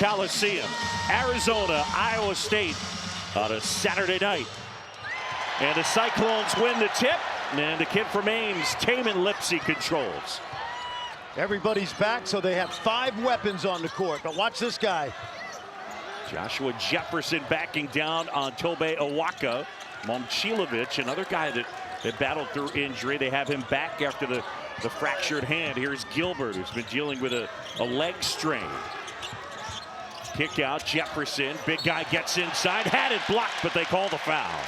Coliseum. Arizona, Iowa State on a Saturday night. And the Cyclones win the tip. And the kid from Ames, Taman Lipsey, controls. Everybody's back, so they have 5 weapons on the court. But watch this guy. Joshua Jefferson backing down on Tobe Awaka. Momcilovic, another guy that battled through injury. They have him back after the fractured hand. Here's Gilbert, who's been dealing with a leg strain. Kick out, Jefferson. Big guy gets inside. Had it blocked, but they call the foul.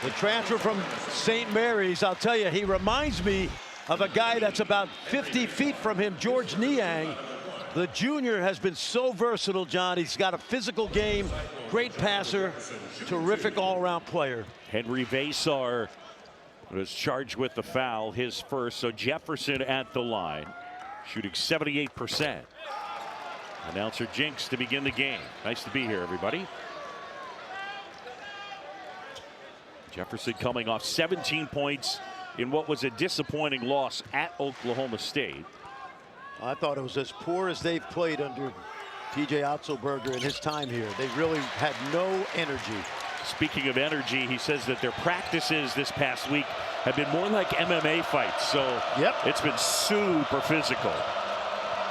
The transfer from St. Mary's, I'll tell you, he reminds me of a guy that's about 50 feet from him, George Niang. The junior has been so versatile, John. He's got a physical game, great passer, terrific all-around player. Henry Vasar was charged with the foul, his first. So Jefferson at the line, shooting 78%. Announcer Jinx to begin the game. Nice to be here, everybody. Jefferson coming off 17 points in what was a disappointing loss at Oklahoma State. I thought it was as poor as they've played under TJ Otzelberger in his time here. They really had no energy. Speaking of energy, he says that their practices this past week have been more like MMA fights. So it's been super physical.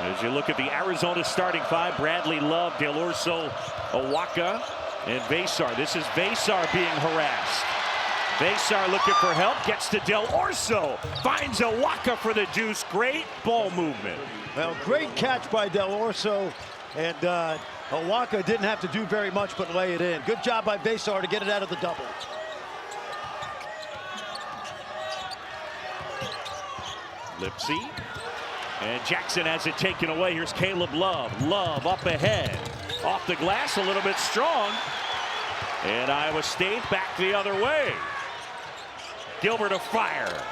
As you look at the Arizona starting 5, Bradley, Love, Del Orso, Awaka, and Vasar. This is Vasar being harassed. Vasar looking for help, gets to Del Orso, finds Awaka for the deuce. Great ball movement. Well, great catch by Del Orso, and Awaka didn't have to do very much but lay it in. Good job by Vasar to get it out of the double. Lipsey, and Jackson has it taken away. Here's Caleb Love. Love up ahead, off the glass, a little bit strong, and Iowa State back the other way. Gilbert a fire.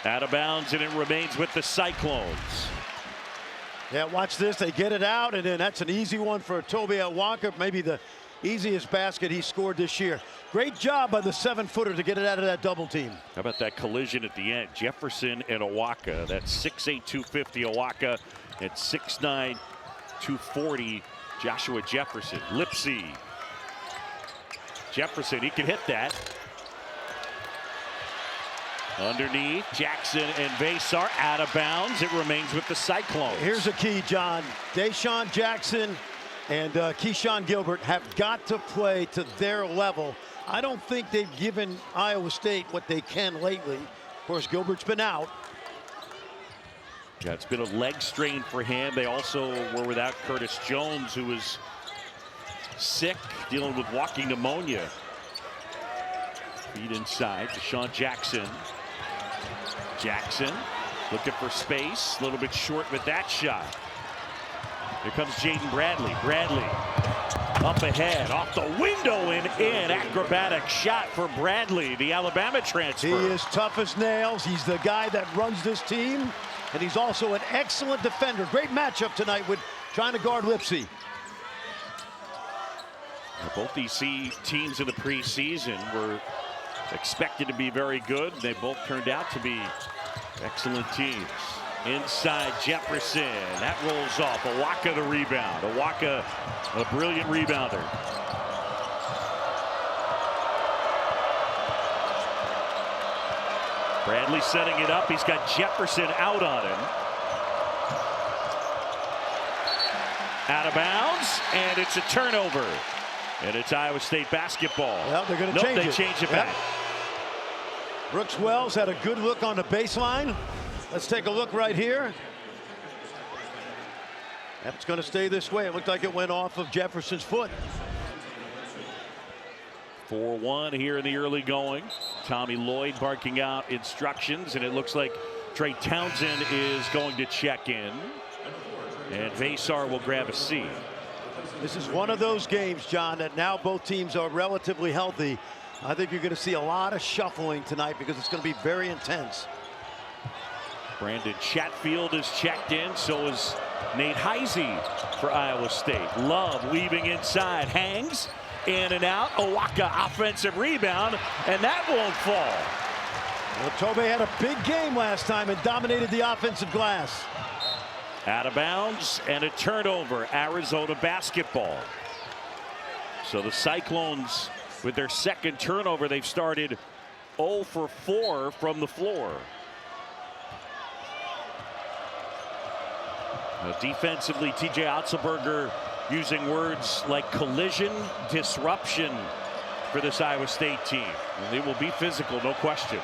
Out of bounds, and it remains with the Cyclones. Yeah, watch this. They get it out, and then that's an easy one for Tobe Awaka. Maybe the easiest basket he scored this year. Great job by the 7-footer to get it out of that double team. How about that collision at the end? Jefferson and Awaka. That's 6'8", 250 Awaka, and 6'9", 240 Joshua Jefferson. Lipsey. Jefferson, he can hit that. Underneath, Jackson and Vasar out of bounds. It remains with the Cyclones. Here's a key, John. Deshaun Jackson and Keyshawn Gilbert have got to play to their level. I don't think they've given Iowa State what they can lately. Of course, Gilbert's been out. Yeah, it's been a leg strain for him. They also were without Curtis Jones, who was sick, dealing with walking pneumonia. Feed inside to Deshaun Jackson. Jackson looking for space, a little bit short with that shot. Here comes Jaden Bradley. Bradley up ahead, off the window and in. Acrobatic shot for Bradley, the Alabama transfer. He is tough as nails. He's the guy that runs this team, and he's also an excellent defender. Great matchup tonight with trying to guard Lipsey. Both these teams in the preseason were expected to be very good. They both turned out to be excellent teams. Inside Jefferson, that rolls off. Awaka the rebound. Awaka, a brilliant rebounder. Bradley setting it up. He's got Jefferson out on him. Out of bounds, and it's a turnover. And it's Iowa State basketball. Well, they're going to change it. They change it back. Brooks Wells had a good look on the baseline. Let's take a look right here. It's going to stay this way. It looked like it went off of Jefferson's foot. 4-1 here in the early going. Tommy Lloyd barking out instructions, and it looks like Trey Townsend is going to check in. And Vasar will grab a seat. This is one of those games, John, that now both teams are relatively healthy. I think you're going to see a lot of shuffling tonight because it's going to be very intense. Brandon Chatfield is checked in. So is Nate Heisey for Iowa State. Love weaving inside. Hangs in and out. Awaka offensive rebound, and that won't fall. Well, Tobe had a big game last time and dominated the offensive glass. Out of bounds and a turnover. Arizona basketball. So the Cyclones, with their second turnover, they've started 0 for 4 from the floor. Defensively, TJ Otzelberger using words like collision, disruption for this Iowa State team. And they will be physical, no question.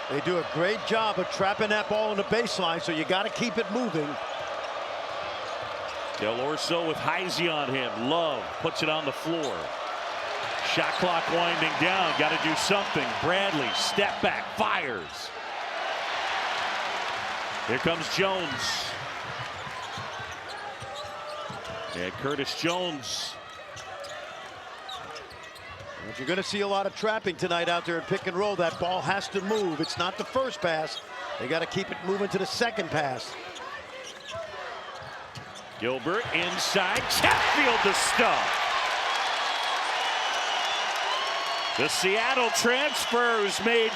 They do a great job of trapping that ball in the baseline, so you got to keep it moving. Del Orso with Heisey on him. Love puts it on the floor. Shot clock winding down. Got to do something. Bradley, step back, fires. Here comes Jones. And Curtis Jones. If you're going to see a lot of trapping tonight out there in pick and roll, that ball has to move. It's not the first pass. They got to keep it moving to the second pass. Gilbert inside. Chatfield the stuff. The Seattle transfers made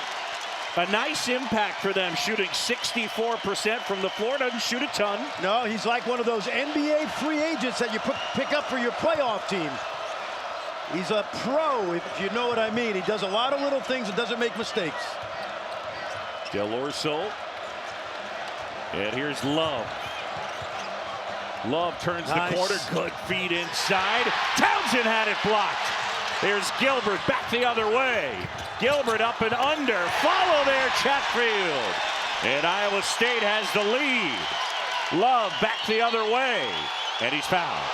a nice impact for them, shooting 64% from the floor. Doesn't shoot a ton. No, he's like one of those NBA free agents that you pick up for your playoff team. He's a pro, if you know what I mean. He does a lot of little things and doesn't make mistakes. Del Orso. And here's Love. Love turns the corner. Good feed inside. Townsend had it blocked. There's Gilbert back the other way. Gilbert up and under. Follow there, Chatfield. And Iowa State has the lead. Love back the other way. And he's fouled.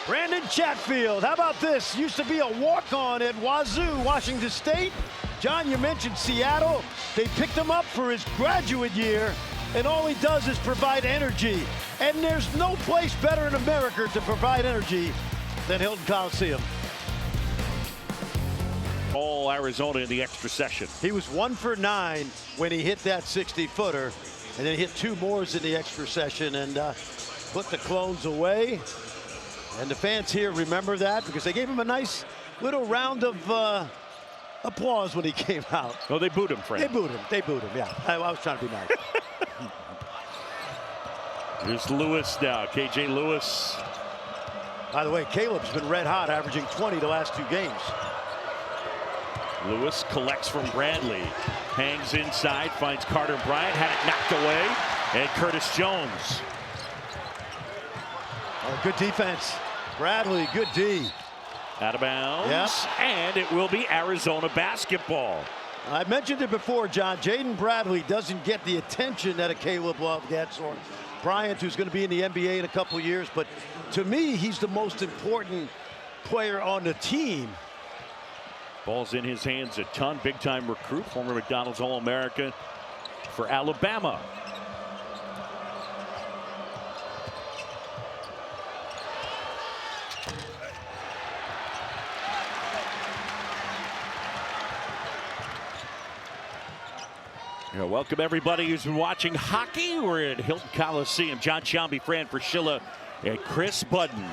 Brandon Chatfield, how about this? Used to be a walk-on at Wazoo, Washington State. John, you mentioned Seattle. They picked him up for his graduate year, and all he does is provide energy. And there's no place better in America to provide energy than Hilton Coliseum. All Arizona in the extra session. He was 1 for 9 when he hit that 60-footer, and then hit 2 more in the extra session and put the Clones away. And the fans here remember that because they gave him a nice little round of applause when he came out. Oh, they booed him, Frank. They booed him. They booed him, yeah. I was trying to be nice. Here's Lewis now. KJ Lewis. By the way, Caleb's been red hot, averaging 20 the last 2 games. Lewis collects from Bradley. Hangs inside, finds Carter Bryant. Had it knocked away. And Curtis Jones. Oh, good defense. Bradley, good D. Out of bounds. Yep. And it will be Arizona basketball. I mentioned it before, John. Jaden Bradley doesn't get the attention that a Caleb Love gets, or Bryant, who's going to be in the NBA in a couple of years. But to me, he's the most important player on the team. Ball's in his hands a ton. Big-time recruit, former McDonald's All-America for Alabama. Welcome everybody who's been watching hockey. We're at Hilton Coliseum. John Sciambi, Fran Fraschilla, and Chris Budden.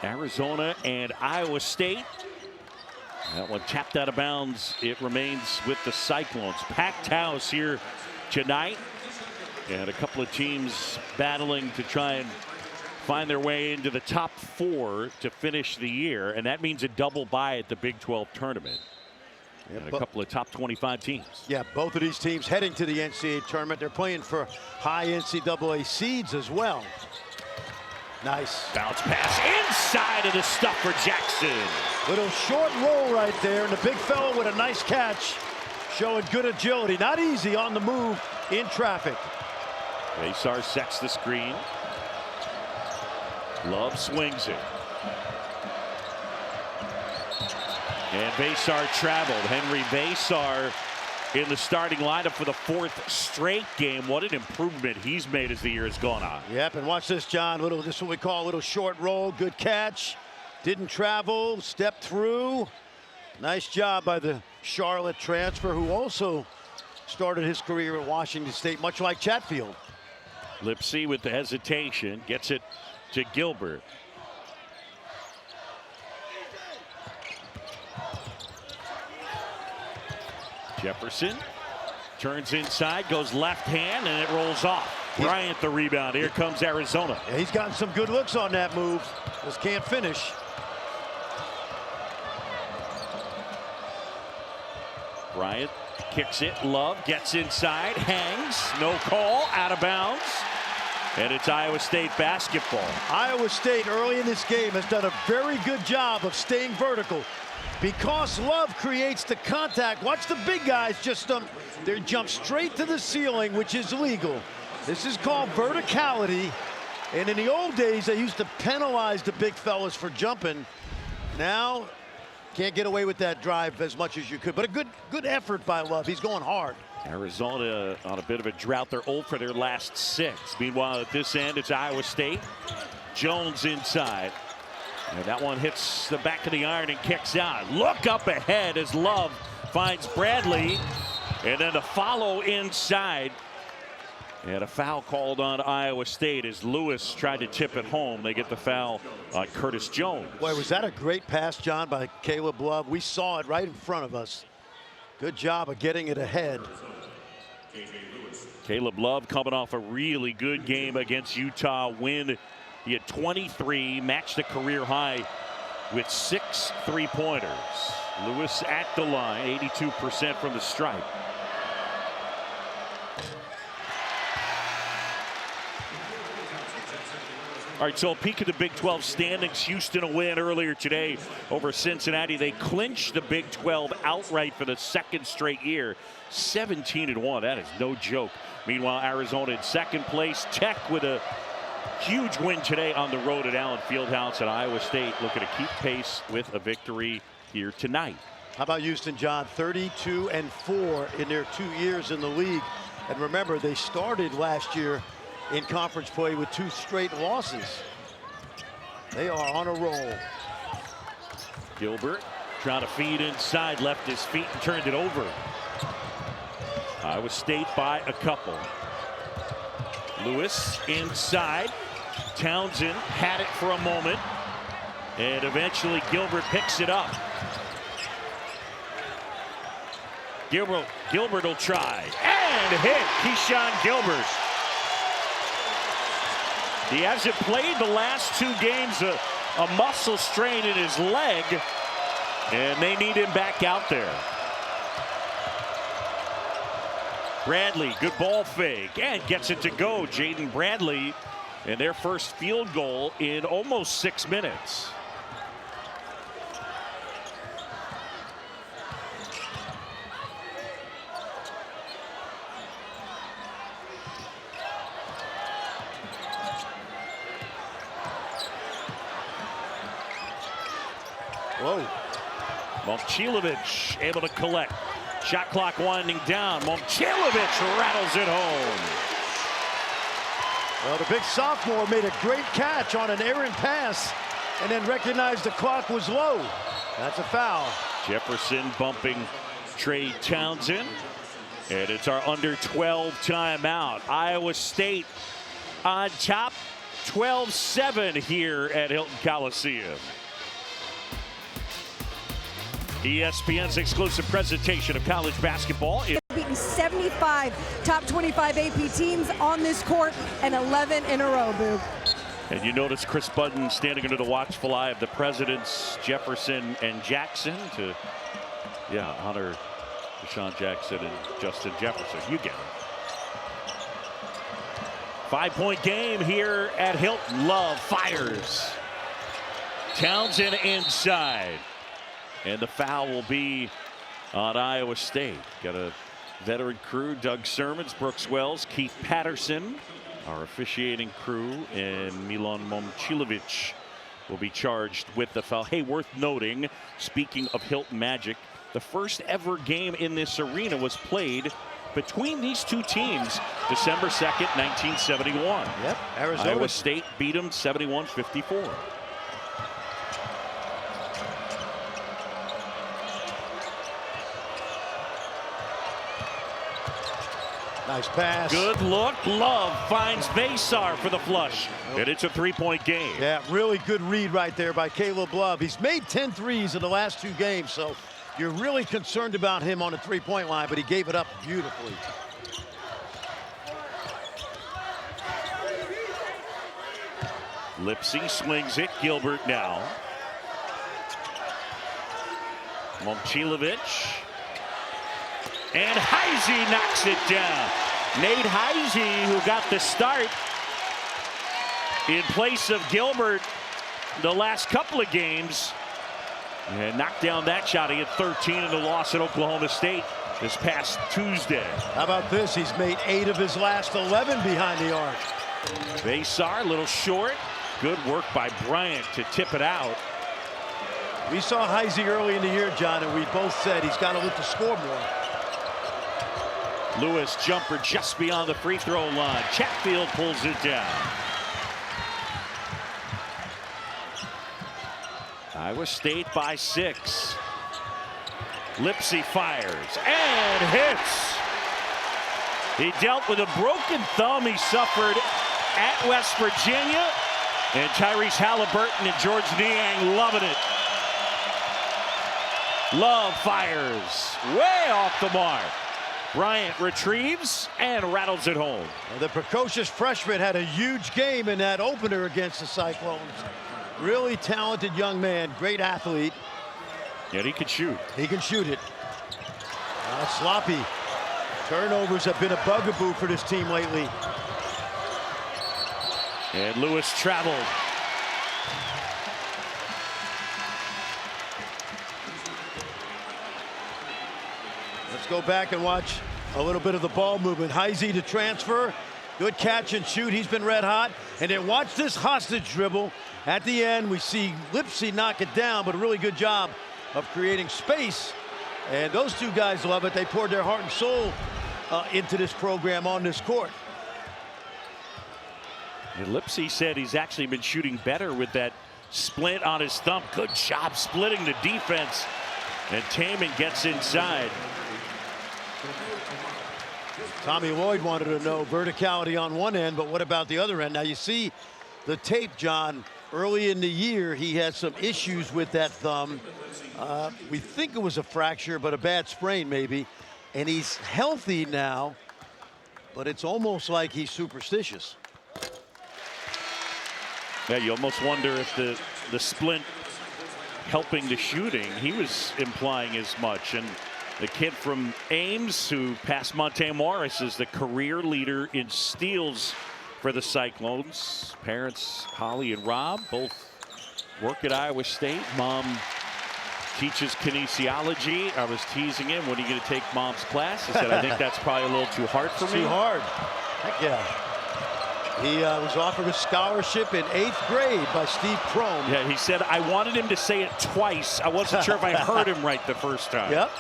Arizona and Iowa State. That one tapped out of bounds. It remains with the Cyclones. Packed house here tonight. And a couple of teams battling to try and find their way into the top 4 to finish the year. And that means a double bye at the Big 12 tournament. Yeah, and a couple of top 25 teams. Yeah, both of these teams heading to the NCAA tournament. They're playing for high NCAA seeds as well. Nice. Bounce pass inside of the stuff for Jackson. Little short roll right there, and the big fella with a nice catch, showing good agility. Not easy on the move in traffic. Basar sets the screen. Love swings it. And Basar traveled. Henry Basar in the starting lineup for the 4th straight game. What an improvement he's made as the year has gone on. Yep, and watch this, John. This is what we call a little short roll. Good catch. Didn't travel, stepped through. Nice job by the Charlotte transfer, who also started his career at Washington State, much like Chatfield. Lipsy with the hesitation, gets it to Gilbert. Jefferson turns inside, goes left hand, and it rolls off. Bryant the rebound. Here comes Arizona. Yeah, he's gotten some good looks on that move. Just can't finish. Bryant kicks it. Love gets inside, hangs, no call, out of bounds. And it's Iowa State basketball. Iowa State early in this game has done a very good job of staying vertical. Because Love creates the contact, watch the big guys just they jump straight to the ceiling, which is legal. This is called verticality. And in the old days, they used to penalize the big fellas for jumping. Now, can't get away with that drive as much as you could. But a good effort by Love. He's going hard. Arizona on a bit of a drought. They're 0 for their last 6. Meanwhile, at this end, it's Iowa State. Jones inside. And that one hits the back of the iron and kicks out. Look up ahead as Love finds Bradley. And then a follow inside. And a foul called on Iowa State as Lewis tried to tip it home. They get the foul on Curtis Jones. Boy, was that a great pass, John, by Caleb Love. We saw it right in front of us. Good job of getting it ahead. Caleb Love coming off a really good game against Utah. Win. He had 23, matched the career high with 6 3-pointers. Lewis at the line, 82% from the stripe. All right, so a peek at the Big 12 standings. Houston a win earlier today over Cincinnati. They clinched the Big 12 outright for the 2nd straight year. 17-1. That is no joke. Meanwhile, Arizona in 2nd place. Tech with a huge win today on the road at Allen Fieldhouse, and Iowa State looking to keep pace with a victory here tonight. How about Houston, John? 32-4 in their 2 years in the league. And remember, they started last year in conference play with 2 straight losses. They are on a roll. Gilbert trying to feed inside, left his feet and turned it over. Iowa State by a couple. Lewis inside. Townsend had it for a moment, and eventually Gilbert picks it up. Gilbert will try and hit Keyshawn Gilbert. He hasn't played the last 2 games, a muscle strain in his leg, and they need him back out there. Bradley, good ball fake, and gets it to go. Jaden Bradley, and their first field goal in almost 6 minutes. Whoa. Momcilovic able to collect. Shot clock winding down. Momcilovic rattles it home. Well, the big sophomore made a great catch on an errant pass and then recognized the clock was low. That's a foul. Jefferson bumping Trey Townsend. And it's our under 12 timeout. Iowa State on top, 12-7 here at Hilton Coliseum. ESPN's exclusive presentation of college basketball. Beaten 75 top 25 AP teams on this court and 11 in a row, Boog. And you notice Chris Budden standing under the watchful eye of the presidents, Jefferson and Jackson, to honor Deshaun Jackson and Justin Jefferson. You get it. 5-point game here at Hilton. Love fires. Townsend inside. And the foul will be on Iowa State. Got a veteran crew: Doug Sermons, Brooks Wells, Keith Patterson, our officiating crew, and Milan Momcilovic will be charged with the foul. Hey, worth noting, speaking of Hilton Magic, the first ever game in this arena was played between these 2 teams December 2nd, 1971. Yep, Arizona. Iowa State beat them 71-54. Nice pass. Good look. Love finds Basar for the flush. And it's a 3-point game. Yeah, really good read right there by Caleb Love. He's made 10 threes in the last 2 games, so You're really concerned about him on the three-point line, but he gave it up beautifully. Lipsy swings it. Gilbert now. Momcilovic. And Heisey knocks it down. Nate Heisey, who got the start in place of Gilbert the last couple of games, and knocked down that shot. He had 13 in the loss at Oklahoma State this past Tuesday. How about this? He's made 8 of his last 11 behind the arc. Besar, a little short. Good work by Bryant to tip it out. We saw Heisey early in the year, John, and we both said he's got to look to score more. Lewis jumper just beyond the free throw line. Chatfield pulls it down. Iowa State by 6. Lipsy fires and hits. He dealt with a broken thumb he suffered at West Virginia. And Tyrese Halliburton and George Niang loving it. Love fires way off the mark. Bryant retrieves and rattles it home. The precocious freshman had a huge game in that opener against the Cyclones. Really talented young man, great athlete. Yeah, he can shoot. He can shoot it. Sloppy. Turnovers have been a bugaboo for this team lately. And Lewis traveled. Let's go back and watch a little bit of the ball movement. Heisey to transfer. Good catch and shoot. He's been red hot. And then watch this hostage dribble. At the end, we see Lipsy knock it down, but a really good job of creating space. And those two guys love it. They poured their heart and soul into this program on this court. And Lipsy said he's actually been shooting better with that splint on his thumb. Good job splitting the defense. And Taman gets inside. Tommy Lloyd wanted to know verticality on one end, but what about the other end? Now you see the tape, John. Early in the year, he had some issues with that thumb. We think it was a fracture, but a bad sprain maybe. And he's healthy now, but it's almost like he's superstitious. Yeah, you almost wonder if the splint helping the shooting. He was implying as much. And the kid from Ames, who passed Monte Morris, is the career leader in steals for the Cyclones. Parents Holly and Rob both work at Iowa State. Mom teaches kinesiology. I was teasing him, when are you going to take Mom's class? He said, I think that's probably a little too hard for me. Too hard. Heck yeah. He was offered a scholarship in 8th grade by Steve Prohm. Yeah, he said, I wanted him to say it twice. I wasn't sure if I heard him right the first time. Yep.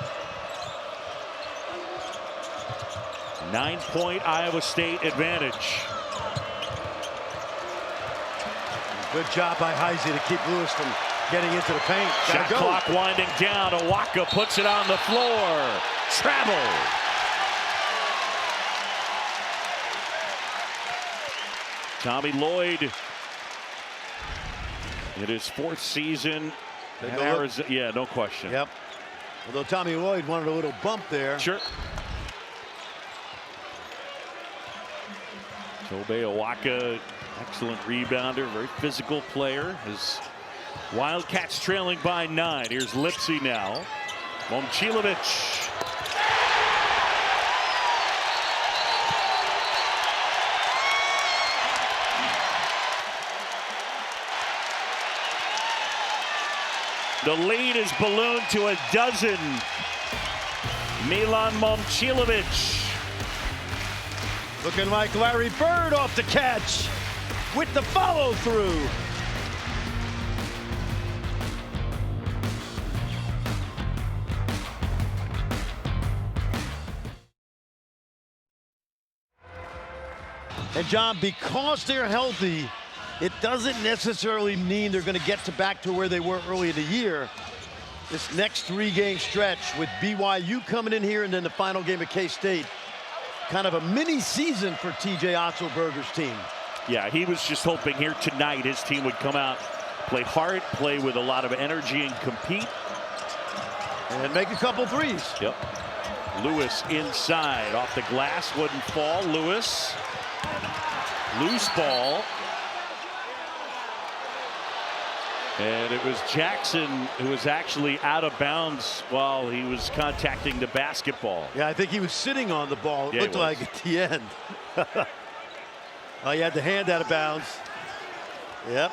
9-point Iowa State advantage. Good job by Heisey to keep Lewis from getting into the paint. Shot clock winding down. Owaka puts it on the floor. Travel. Tommy Lloyd in his 4th season at Arizona. Yeah, no question. Yep. Although Tommy Lloyd wanted a little bump there. Sure. Tobe Owaka, excellent rebounder, very physical player. His Wildcats trailing by 9. Here's Lipsy now. Momcilovic. The lead is ballooned to a dozen. Milan Momcilovic. Looking like Larry Bird off the catch with the follow through. And John, because they're healthy, it doesn't necessarily mean they're going to get back to where they were early in the year. This next 3-game stretch with BYU coming in here and then the final game at K-State. Kind of a mini season for TJ Otzelberger's team. Yeah, he was just hoping here tonight his team would come out, play hard, play with a lot of energy and compete. And make a couple threes. Yep. Lewis inside off the glass, wouldn't fall. Lewis, loose ball. And it was Jackson who was actually out of bounds while he was contacting the basketball. Yeah, I think he was sitting on the ball. It looked like at the end. Oh, he had the hand out of bounds. Yep.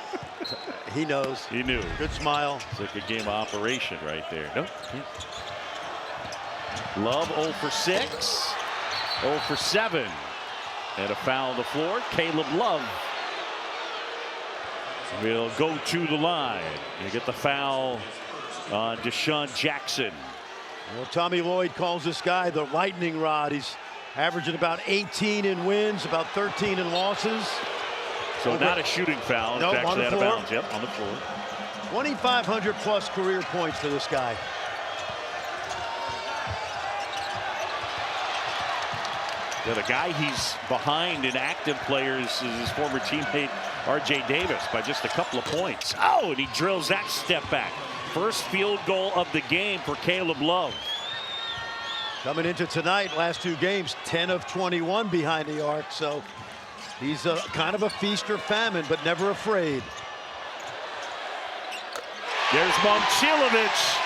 He knows. He knew. Good smile. It's like a game of operation right there. Nope. Love 0 for 6. 0 for 7. And a foul on the floor. Caleb Love will go to the line. You get the foul on Deshaun Jackson. Well, Tommy Lloyd calls this guy the lightning rod. He's averaging about 18 in wins, about 13 in losses. So not a shooting foul. Nope, it's actually on the out of floor. bounds. Yep, on the floor. 2,500 plus career points for this guy. Yeah, the guy he's behind in active players is his former teammate R.J. Davis by just a couple of points. Oh, and he drills that step back. First field goal of the game for Caleb Love. Coming into tonight, last 2 games, 10 of 21 behind the arc. So he's kind of a feast or famine, but never afraid. There's Momcilovic.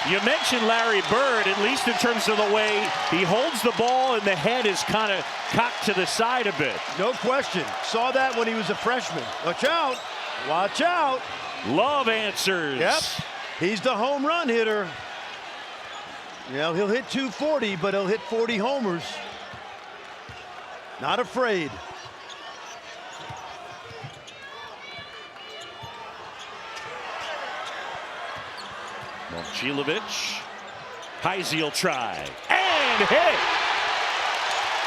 You mentioned Larry Bird, at least in terms of the way he holds the ball and the head is kind of cocked to the side a bit. No question. Saw that when he was a freshman. Watch out. Watch out. Love answers. Yep. He's the home run hitter. You know, he'll hit 240, but he'll hit 40 homers. Not afraid. Momcilovic. Heisey will try. And hit!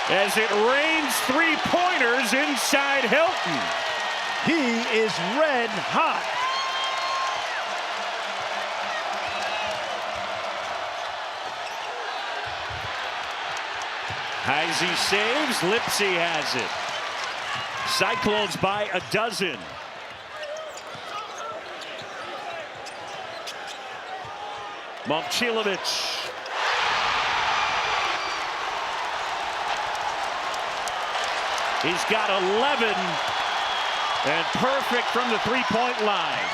As it rains 3-pointers inside Hilton. He is red hot. Heisey saves. Lipsy has it. Cyclones by a dozen. Momcilovic. He's got 11 and perfect from the 3-point line.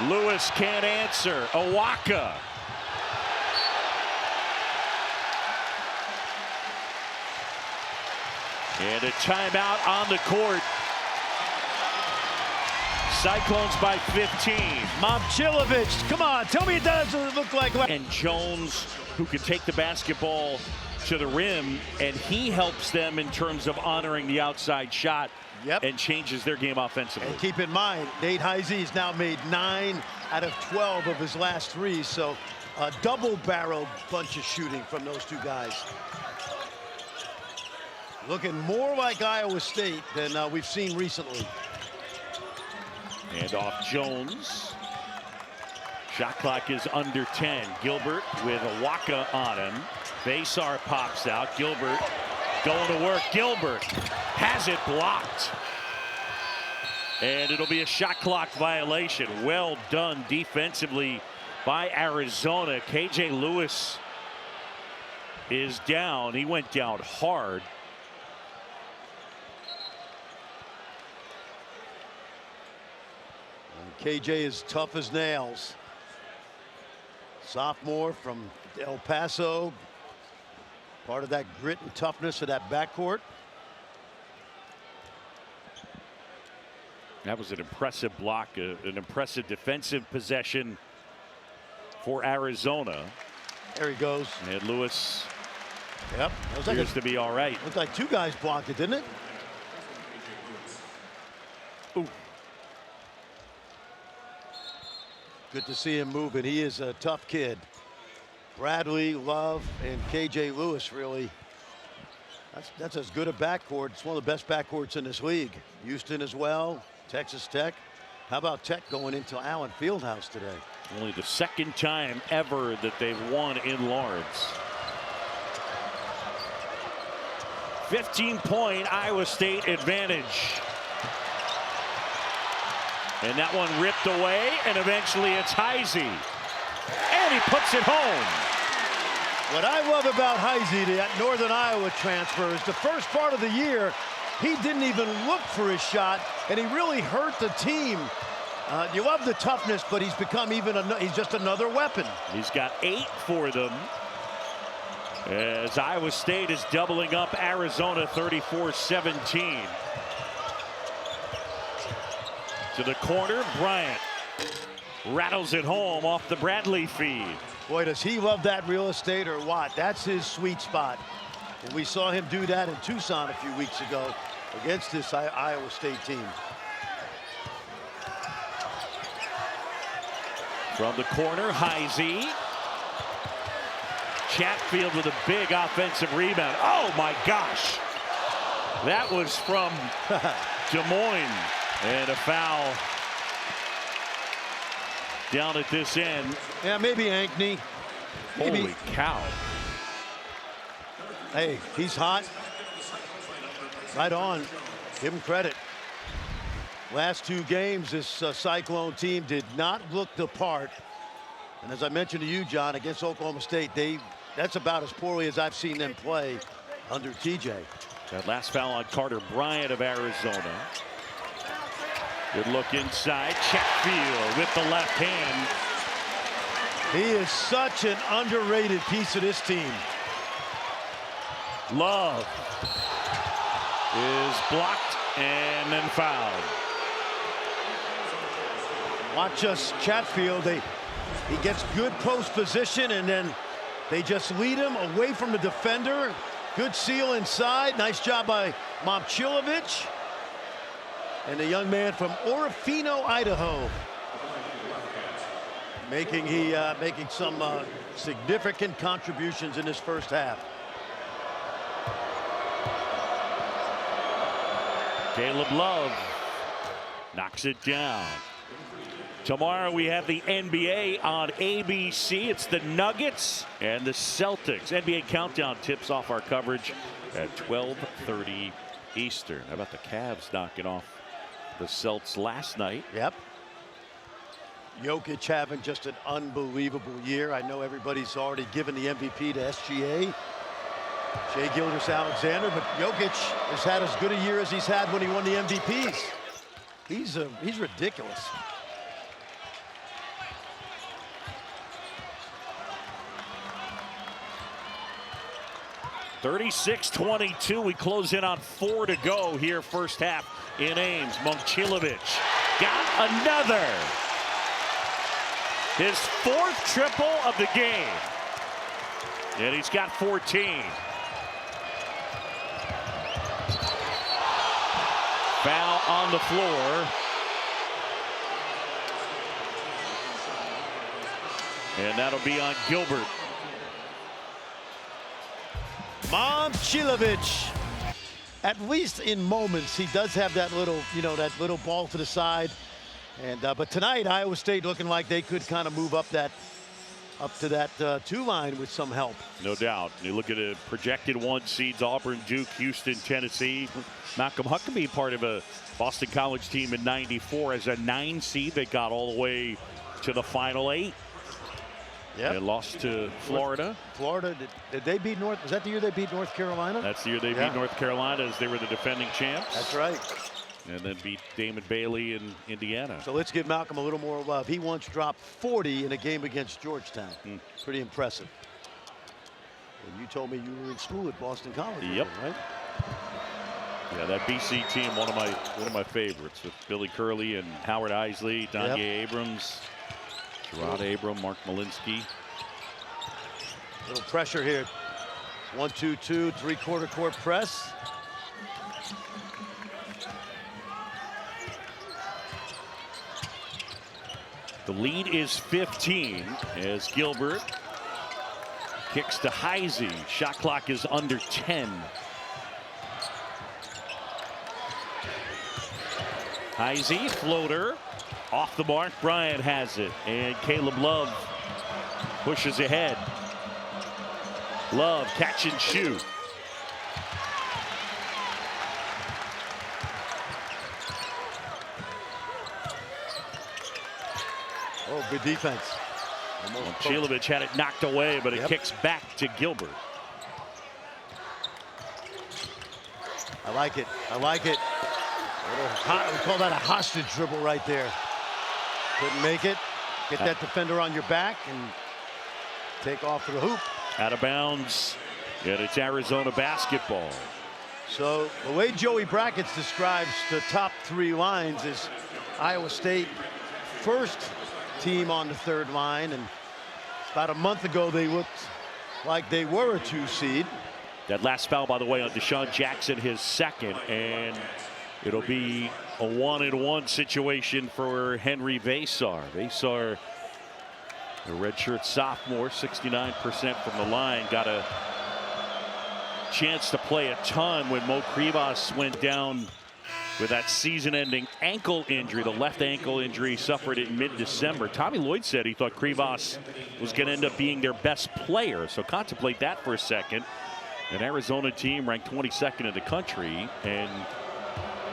Lewis can't answer. Awaka. And a timeout on the court. Cyclones by 15. Momcilovic, come on, tell me it doesn't look like. And Jones, who can take the basketball to the rim, and he helps them in terms of honoring the outside shot. Yep. And changes their game offensively. And keep in mind, Nate Heisey has now made 9 out of 12 of his last 3, so a double-barrel bunch of shooting from those 2 guys. Looking more like Iowa State than we've seen recently. And off Jones. Shot clock is under 10. Gilbert with a Waka on him. Basar pops out. Gilbert going to work. Gilbert has it blocked. And it'll be a shot clock violation. Well done defensively by Arizona. KJ Lewis is down. He went down hard. KJ is tough as nails. Sophomore from El Paso. Part of that grit and toughness of that backcourt. That was an impressive block, an impressive defensive possession for Arizona. There he goes. And Lewis Yep. appears to be all right. Looked like 2 guys blocked it, didn't it? Ooh. Good to see him moving. He is a tough kid. Bradley, Love, and KJ Lewis, really. That's as good a backcourt. It's one of the best backcourts in this league. Houston as well. Texas Tech. How about Tech going into Allen Fieldhouse today? Only the 2nd time ever that they've won in Lawrence. 15-point Iowa State advantage. And that one ripped away, and eventually it's Heisey. And he puts it home. What I love about Heisey, the Northern Iowa transfer, is the first part of the year, he didn't even look for his shot, and he really hurt the team. You love the toughness, but he's become he's just another weapon. He's got 8 for them, as Iowa State is doubling up Arizona 34-17. To the corner, Bryant rattles it home off the Bradley feed. Boy, does he love that real estate or what? That's his sweet spot. And we saw him do that in Tucson a few weeks ago against this Iowa State team. From the corner, Heisey. Chatfield with a big offensive rebound. Oh my gosh. That was from Des Moines. And a foul down at this end. Yeah, maybe Ankney. Maybe. Holy cow. Hey, he's hot. Right on. Give him credit. Last 2 games, this Cyclone team did not look the part. And as I mentioned to you, John, against Oklahoma State, that's about as poorly as I've seen them play under TJ. That last foul on Carter Bryant of Arizona. Good look inside. Chatfield with the left hand. He is such an underrated piece of this team. Love is blocked and then fouled. Watch us, Chatfield. He gets good post position, and then they just lead him away from the defender. Good seal inside. Nice job by Momcilovic. And the young man from Orofino, Idaho, making some significant contributions in this first half. Caleb Love knocks it down. Tomorrow we have the NBA on ABC. It's the Nuggets and the Celtics. NBA Countdown tips off our coverage at 12:30 Eastern. How about the Cavs knocking off the Celts last night? Yep. Jokic having just an unbelievable year. I know everybody's already given the MVP to SGA, Shai Gilgeous-Alexander, but Jokic has had as good a year as he's had when he won the MVPs. He's ridiculous. (36-22). We close in on 4 to go here, first half in Ames. Momcilovic got another. His 4th triple of the game. And he's got 14. Foul on the floor. And that'll be on Gilbert. Momcilovic, at least in moments, he does have that little, that little ball to the side. And but tonight, Iowa State looking like they could kind of move up to that 2 line with some help. No doubt. You look at the projected 1 seeds: Auburn, Duke, Houston, Tennessee. Malcolm Huckabee, part of a Boston College team in '94 as a 9 seed. They got all the way to the Final 8. Yeah. They lost to Florida. Florida, did they beat Was that the year they beat North Carolina? That's the year they beat North Carolina, as they were the defending champs. That's right. And then beat Damon Bailey in Indiana. So let's give Malcolm a little more love. He once dropped 40 in a game against Georgetown. Pretty impressive. And you told me you were in school at Boston College. Yep. Right? Yeah, that BC team, one of my favorites, with Billy Curley and Howard Isley, Donye Abrams, Gerard Abram, Mark Malinsky. Little pressure here. 1-2-2, 3/4 court press. The lead is 15 as Gilbert kicks to Heisey. Shot clock is under 10. Heisey, floater, off the mark. Bryant has it, and Caleb Love pushes ahead. Love, catch and shoot. good defense. Chilovich had it knocked away, but it kicks back to Gilbert. I like it. I like it. We call that a hostage dribble right there. Couldn't make it. Get that defender on your back and take off to the hoop. Out of bounds, and it's Arizona basketball. So the way Joey Brackets describes the top three lines is Iowa State first team on the third line, and about a month ago they looked like they were a 2 seed. That last foul, by the way, on Deshaun Jackson, his second, and it'll be a 1-and-1 situation for Henry Vasar. Vasar, the redshirt sophomore, 69% from the line, got a chance to play a ton when Mo Krivas went down with that season-ending ankle injury, the left ankle injury suffered in mid-December. Tommy Lloyd said he thought Krivas was going to end up being their best player, so contemplate that for a second. An Arizona team ranked 22nd in the country, and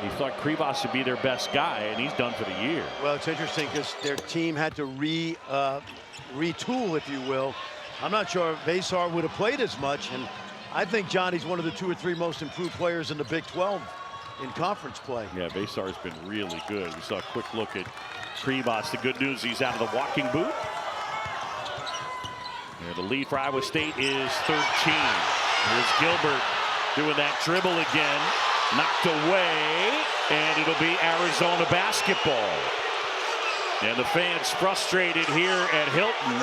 he thought Krivas would be their best guy, and he's done for the year. Well, it's interesting because their team had to retool, if you will. I'm not sure Vasar would have played as much, and I think Johnny's one of the 2 or 3 most improved players in the Big 12 in conference play. Yeah, Vasar's been really good. We saw a quick look at Krivas. The good news, he's out of the walking boot. And the lead for Iowa State is 13. Here's Gilbert doing that dribble again. Knocked away, and it'll be Arizona basketball. And the fans frustrated here at Hilton.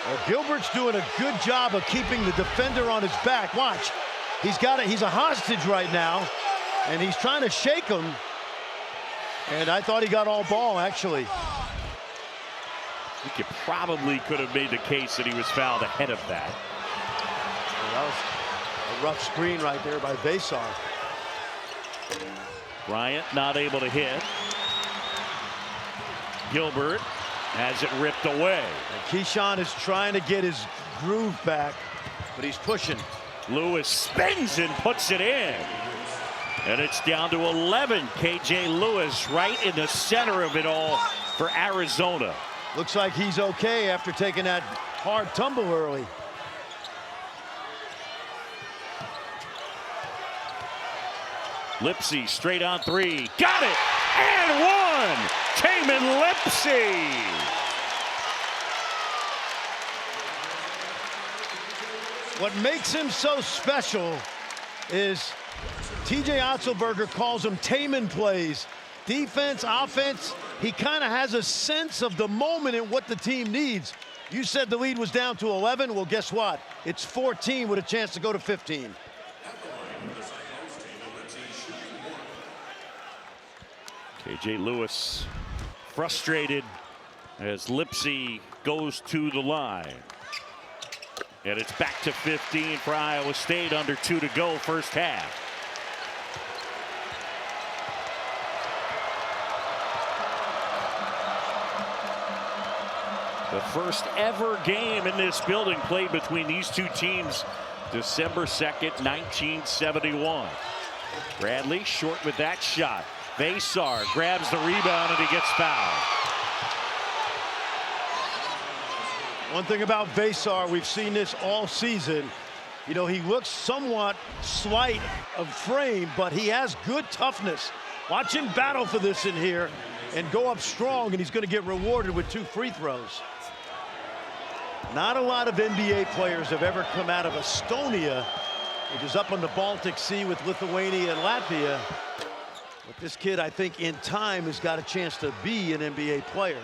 Well, Gilbert's doing a good job of keeping the defender on his back. Watch, he's a hostage right now, and he's trying to shake him. And I thought he got all ball, actually. I think you probably could have made the case that he was fouled ahead of that. Well, that was a rough screen right there by Vasar. Bryant not able to hit. Gilbert has it ripped away. And Keyshawn is trying to get his groove back, but he's pushing. Lewis spins and puts it in. And it's down to 11. KJ Lewis right in the center of it all for Arizona. Looks like he's okay after taking that hard tumble early. Lipsey straight on 3. Got it! And one! Tamin Lipsey! What makes him so special is TJ Otzelberger calls them Tamin plays. Defense, offense, he kind of has a sense of the moment and what the team needs. You said the lead was down to 11. Well, guess what? It's 14 with a chance to go to 15. KJ Lewis frustrated as Lipsey goes to the line. And it's back to 15 for Iowa State, under 2 to go, first half. The first ever game in this building played between these two teams, December 2nd, 1971. Bradley short with that shot. Vasar grabs the rebound and he gets fouled. One thing about Vasar, we've seen this all season. You know, he looks somewhat slight of frame, but he has good toughness. Watch him battle for this in here and go up strong, and he's going to get rewarded with 2 free throws. Not a lot of NBA players have ever come out of Estonia, which is up on the Baltic Sea with Lithuania and Latvia. But this kid, I think, in time has got a chance to be an NBA player.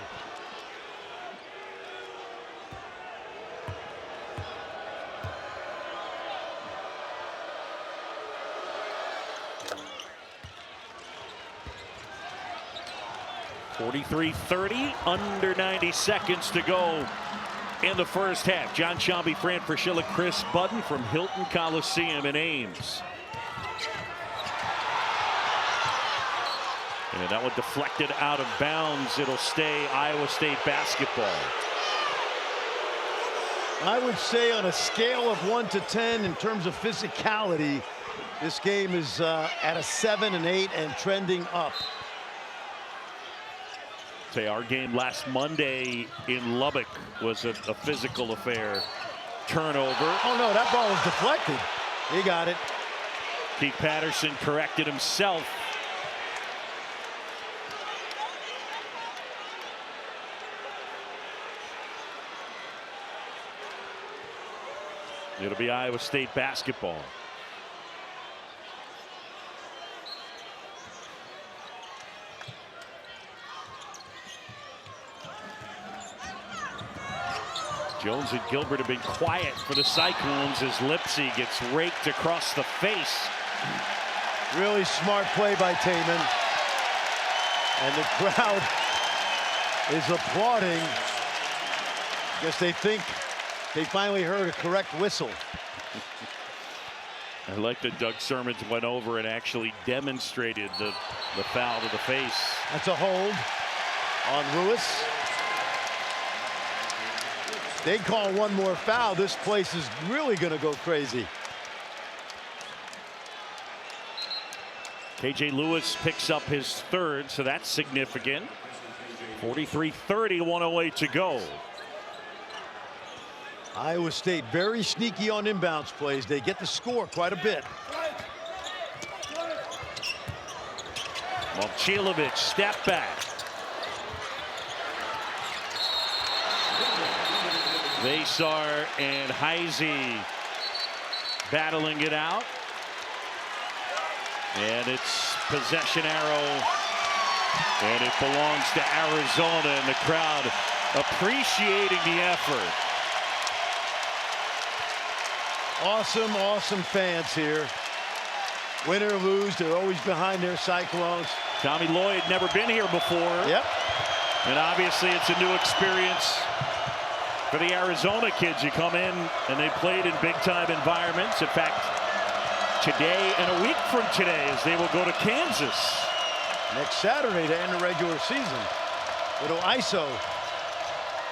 .43-30, under 90 seconds to go in the first half. John Shambi, Fran Fraschilla, Chris Budden from Hilton Coliseum in Ames. And that one deflected out of bounds. It'll stay Iowa State basketball. I would say on a scale of 1 to 10 in terms of physicality, this game is at a 7 and 8 and trending up. Say our game last Monday in Lubbock was a physical affair. Turnover. Oh no, that ball was deflected. He got it. Keith Patterson corrected himself. It'll be Iowa State basketball. Jones and Gilbert have been quiet for the Cyclones as Lipsy gets raked across the face. Really smart play by Taman. And the crowd is applauding. Guess they think they finally heard a correct whistle. I like that Doug Sermons went over and actually demonstrated the foul to the face. That's a hold on Lewis. They call one more foul. This place is really going to go crazy. KJ Lewis picks up his third, so that's significant. 43-30, 1:08 to go. Iowa State very sneaky on inbounds plays. They get the score quite a bit. Momcilovic step back. Vasar and Heisey battling it out. And it's possession arrow. And it belongs to Arizona, and the crowd appreciating the effort. Awesome, awesome fans here. Win or lose, they're always behind their Cyclones. Tommy Lloyd never been here before. Yep. And obviously it's a new experience for the Arizona kids. You come in and they played in big-time environments. In fact, today and a week from today, as they will go to Kansas. Next Saturday to end the regular season. Little ISO.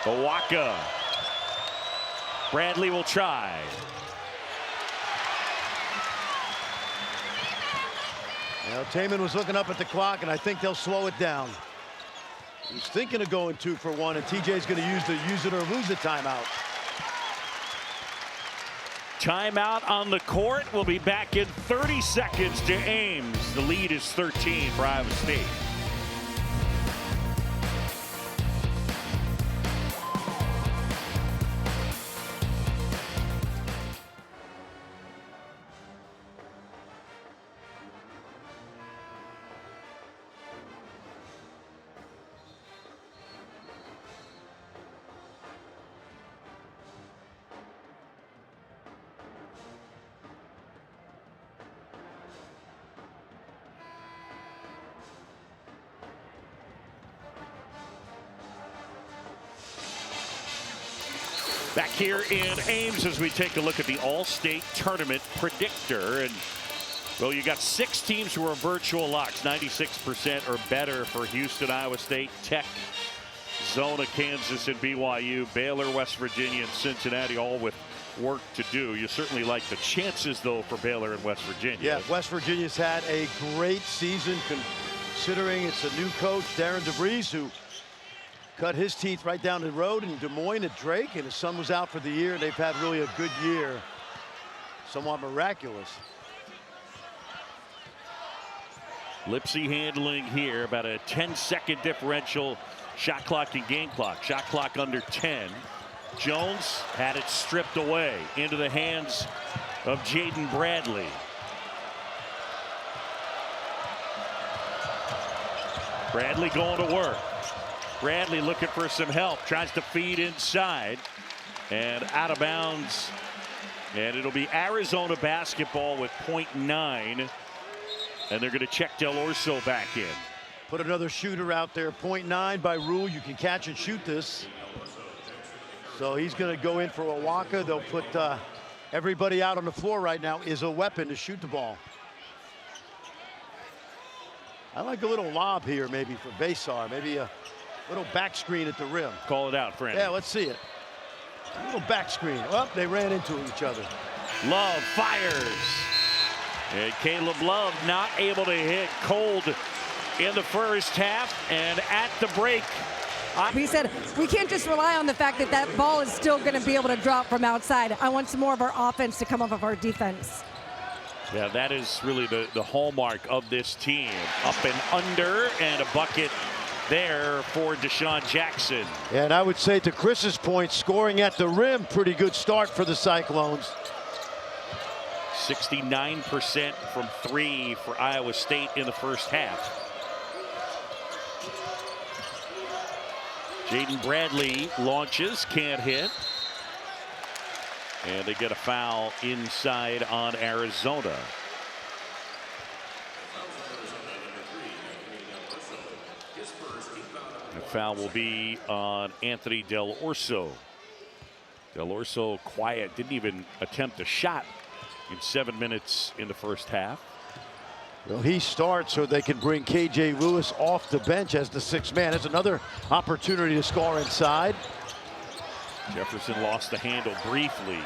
Bawaka. Bradley will try. Now, Taman was looking up at the clock, and I think they'll slow it down. He's thinking of going 2 for 1, and TJ's going to use the use it or lose it timeout. Timeout on the court. We'll be back in 30 seconds to Ames. The lead is 13 for Iowa State. Back here in Ames as we take a look at the All-State Tournament predictor. And, well, you got 6 teams who are virtual locks, 96% or better for Houston, Iowa State, Tech, Zona, Kansas, and BYU. Baylor, West Virginia, and Cincinnati all with work to do. You certainly like the chances, though, for Baylor and West Virginia. Yeah, West Virginia's had a great season, considering it's a new coach, Darren DeVries, who cut his teeth right down the road in Des Moines at Drake, and his son was out for the year. They've had really a good year. Somewhat miraculous. Lipsy handling here, about a 10-second differential, shot clock and game clock. Shot clock under 10. Jones had it stripped away into the hands of Jaden Bradley. Bradley going to work. Bradley looking for some help, tries to feed inside and out of bounds. And it'll be Arizona basketball with .9. And they're going to check Del Orso back in. Put another shooter out there. .9 by rule. You can catch and shoot this. So he's going to go in for Owaka. They'll put everybody out on the floor right now is a weapon to shoot the ball. I like a little lob here maybe for Vasar. Maybe a little back screen at the rim. Call it out, Franny. Yeah, let's see it. A little back screen. Well, they ran into each other. Love fires. And Caleb Love not able to hit. Cold in the first half, and at the break. We said we can't just rely on the fact that that ball is still going to be able to drop from outside. I want some more of our offense to come off of our defense. Yeah, that is really the hallmark of this team. Up and under, and a bucket there for Deshaun Jackson. And I would say, to Chris's point, scoring at the rim, pretty good start for the Cyclones. 69% from 3 for Iowa State in the first half. Jaden Bradley launches, can't hit. And they get a foul inside on Arizona. The foul will be on Anthony Del Orso. Del Orso quiet, didn't even attempt a shot in 7 minutes in the first half. Well, he starts so they can bring KJ Lewis off the bench as the 6th man. It's another opportunity to score inside. Jefferson lost the handle briefly.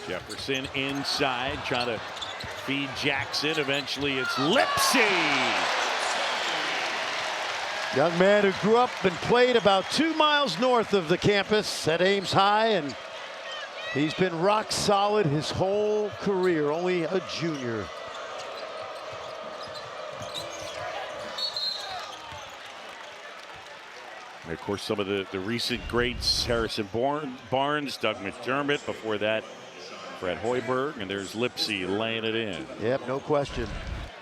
Jefferson inside, trying to feed Jackson. Eventually it's Lipsy. Young man who grew up and played about 2 miles north of the campus at Ames High, and he's been rock solid his whole career, only a junior. And of course, some of the recent greats, Harrison Barnes, Doug McDermott, before that, Fred Hoiberg, and there's Lipsy laying it in. Yep, no question.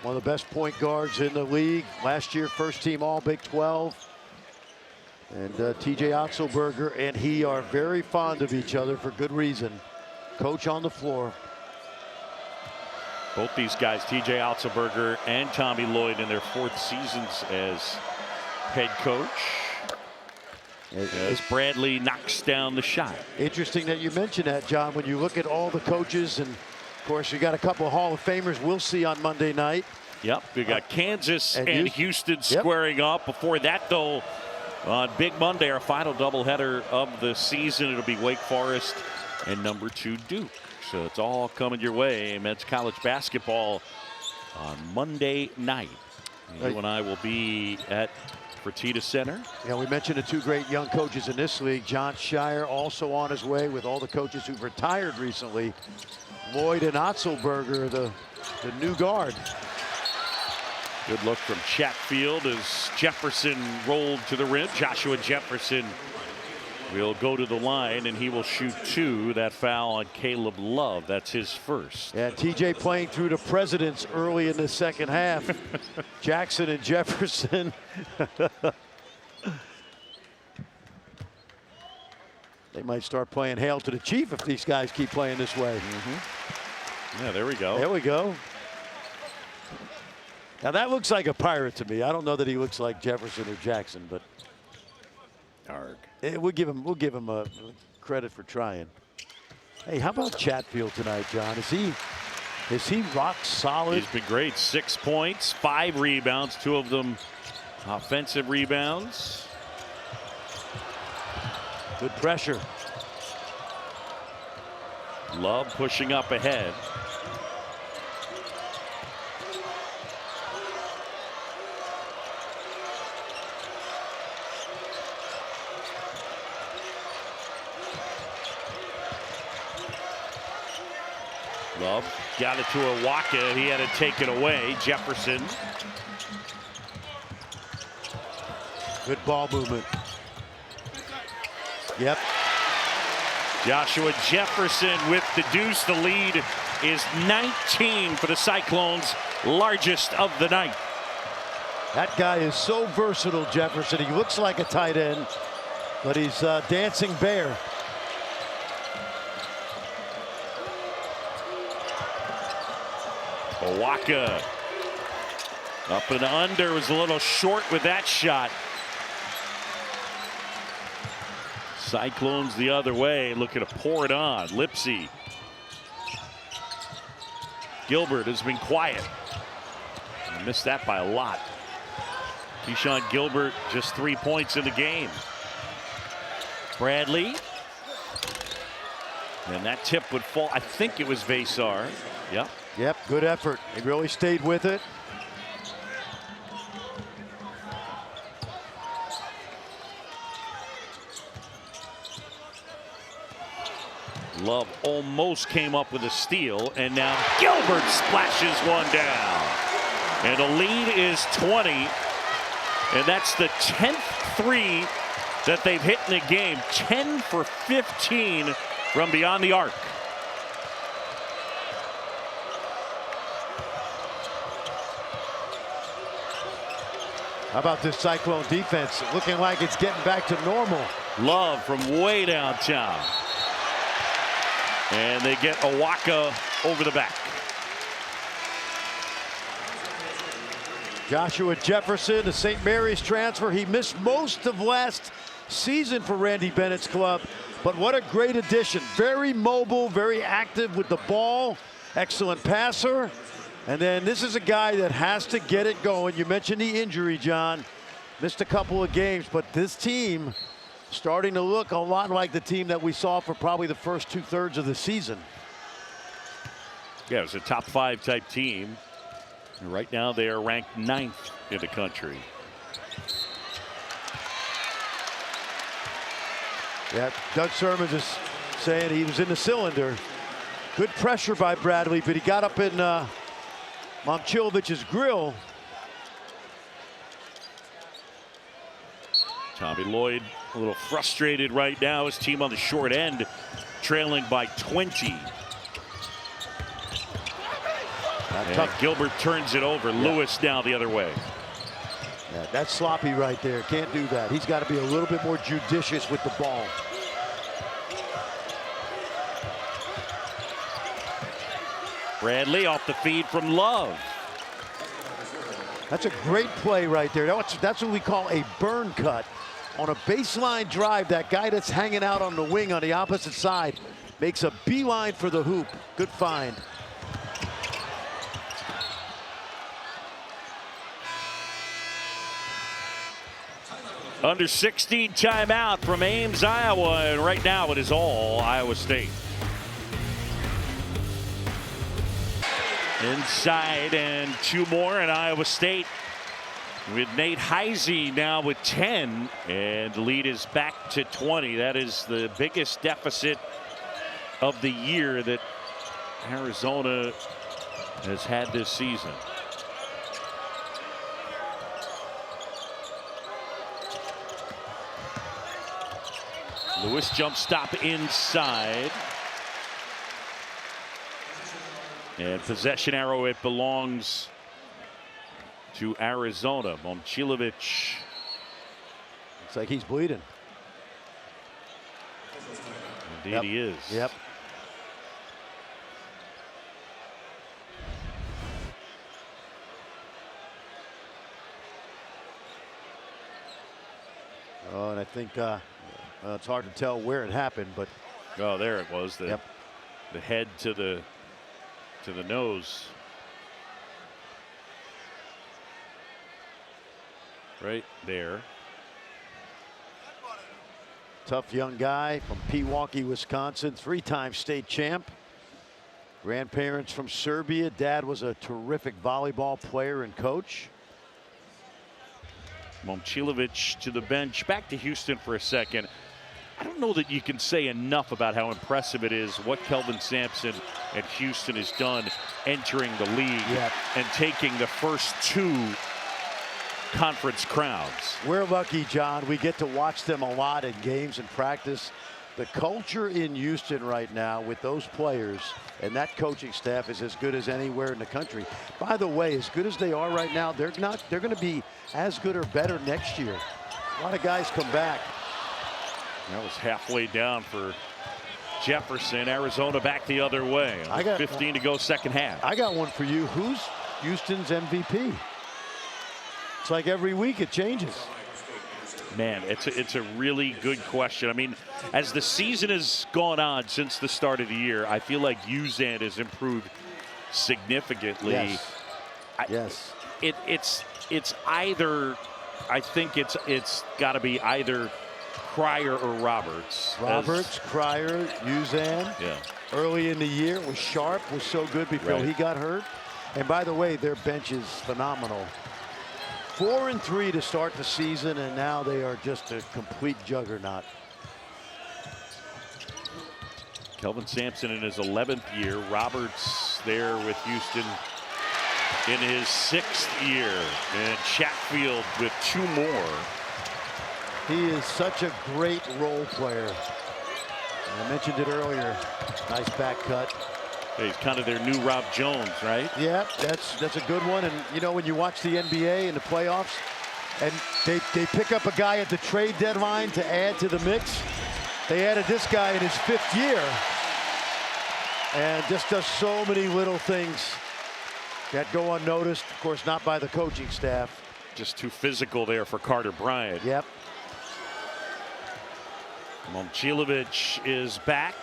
One of the best point guards in the league. Last year, first team all Big 12. And TJ Otzelberger and he are very fond of each other for good reason. Coach on the floor. Both these guys, TJ Otzelberger and Tommy Lloyd, in their 4th seasons as head coach. As Bradley knocks down the shot. Interesting that you mentioned that, John. When you look at all the coaches, and of course you got a couple of Hall of Famers we'll see on Monday night. Yep, we got Kansas and Houston squaring up. Before that, though, on Big Monday, our final doubleheader of the season, it'll be Wake Forest and number 2 Duke. So it's all coming your way. Men's college basketball on Monday night. You and I will be at Fertitta Center. Yeah, we mentioned the 2 great young coaches in this league. John Shire also on his way with all the coaches who've retired recently. Lloyd and Otzelberger, the new guard. Good look from Chatfield as Jefferson rolled to the rim. Joshua Jefferson will go to the line, and he will shoot 2. That foul on Caleb Love. That's his first. Yeah, TJ playing through the presidents early in the second half. Jackson and Jefferson. They might start playing Hail to the Chief if these guys keep playing this way. Yeah, there we go. There we go. Now that looks like a Pirate to me. I don't know that he looks like Jefferson or Jackson, but we'll give him a credit for trying. Hey, how about Chatfield tonight, John? Is he rock solid? He's been great. 6 points, 5 rebounds, 2 of them offensive rebounds. Good pressure. Love pushing up ahead. Love got it to Awaka. He had to take it away. Jefferson. Good ball movement. Yep. Joshua Jefferson with the deuce. The lead is 19 for the Cyclones, largest of the night. That guy is so versatile, Jefferson. He looks like a tight end, but he's dancing bear. Awaka up and under, was a little short with that shot. Cyclones the other way, looking to pour it on. Lipsy. Gilbert has been quiet. Missed that by a lot. Keyshawn Gilbert just 3 points in the game. Bradley. And that tip would fall. I think it was Vasar. Yep. Yep, good effort. He really stayed with it. Love almost came up with a steal, and now Gilbert splashes one down. And the lead is 20, and that's the 10th three that they've hit in the game. 10 for 15 from beyond the arc. How about this Cyclone defense? Looking like it's getting back to normal. Love from way downtown. And they get Awaka over the back. Joshua Jefferson, the St. Mary's transfer. He missed most of last season for Randy Bennett's club, but what a great addition. Very mobile, very active with the ball, excellent passer. And then this is a guy that has to get it going. You mentioned the injury, John. Missed a couple of games, but this team starting to look a lot like the team that we saw for probably the first 2/3 of the season. Yeah, it was a top 5 type team. And right now they are ranked 9th in the country. Yeah, Doug Sermons is saying he was in the cylinder. Good pressure by Bradley, but he got up in Momchilovic's grill. Tommy Lloyd a little frustrated right now. His team on the short end trailing by 20. And Gilbert turns it over. Yeah. Lewis now the other way. Yeah, that's sloppy right there. Can't do that. He's got to be a little bit more judicious with the ball. Bradley off the feed from Love. That's a great play right there. That's what we call a burn cut. On a baseline drive, that guy that's hanging out on the wing on the opposite side makes a beeline for the hoop. Good find. Under 16 timeout from Ames, Iowa, and right now it is all Iowa State. Inside and 2 more, and Iowa State with Nate Heisey now with 10, and the lead is back to 20. That is the biggest deficit of the year that Arizona has had this season. Lewis jump stop inside. And possession arrow, it belongs to Arizona. Momchilovic. Looks like he's bleeding. Indeed he is. Yep. Oh, and I think it's hard to tell where it happened, but oh, there it was. The head to the nose. Right there. Tough young guy from Pewaukee, Wisconsin, 3-time state champ. Grandparents from Serbia. Dad was a terrific volleyball player and coach. Momchilovic to the bench. Back to Houston for a second. I don't know that you can say enough about how impressive it is what Kelvin Sampson at Houston has done entering the league and taking the first 2 conference crowns. We're lucky, John. We get to watch them a lot in games and practice. The culture in Houston right now with those players and that coaching staff is as good as anywhere in the country. By the way, as good as they are right now, they're going to be as good or better next year. A lot of guys come back. That was halfway down for Jefferson. Arizona back the other way. 15 to go second half. I got one for you. Who's Houston's MVP? It's like every week it changes. Man, it's a really good question. I mean, as the season has gone on since the start of the year, I feel like Uzan has improved significantly. Yes. It's either, I think it's got to be either Cryer or Roberts? Roberts, Cryer, Uzan. Yeah. Early in the year was sharp, was so good before he got hurt. And by the way, their bench is phenomenal. 4-3 to start the season, and now they are just a complete juggernaut. Kelvin Sampson in his 11th year. Roberts there with Houston in his 6th year. And Chatfield with 2 more. He is such a great role player. I mentioned it earlier. Nice back cut. He's kind of their new Rob Jones, right? Yeah, that's a good one. And you know, when you watch the NBA in the playoffs, and they pick up a guy at the trade deadline to add to the mix, they added this guy in his 5th year, and just does so many little things that go unnoticed. Of course, not by the coaching staff. Just too physical there for Carter Bryant. Yep. Momcilovic is back.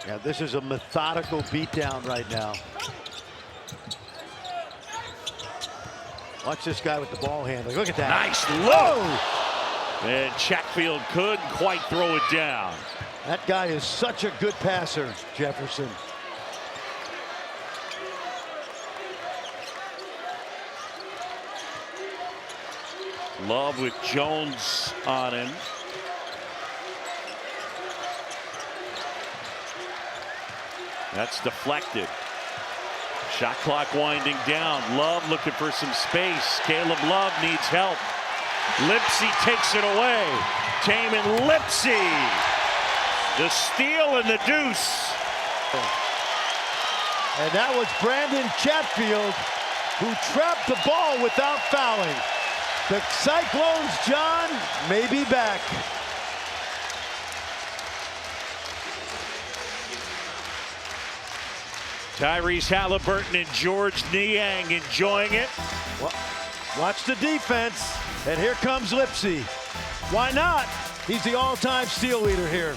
Yeah, this is a methodical beatdown right now. Watch this guy with the ball handling. Look at that. Nice low. And Chatfield couldn't quite throw it down. That guy is such a good passer, Jefferson. Love with Jones on him. That's deflected. Shot clock winding down. Love looking for some space. Caleb Love needs help. Lipsy takes it away. Taman Lipsy. The steal and the deuce. And that was Brandon Chatfield, who trapped the ball without fouling. The Cyclones, John, may be back. Tyrese Halliburton and George Niang enjoying it. Watch the defense, and here comes Lipsy. Why not? He's the all-time steal leader here.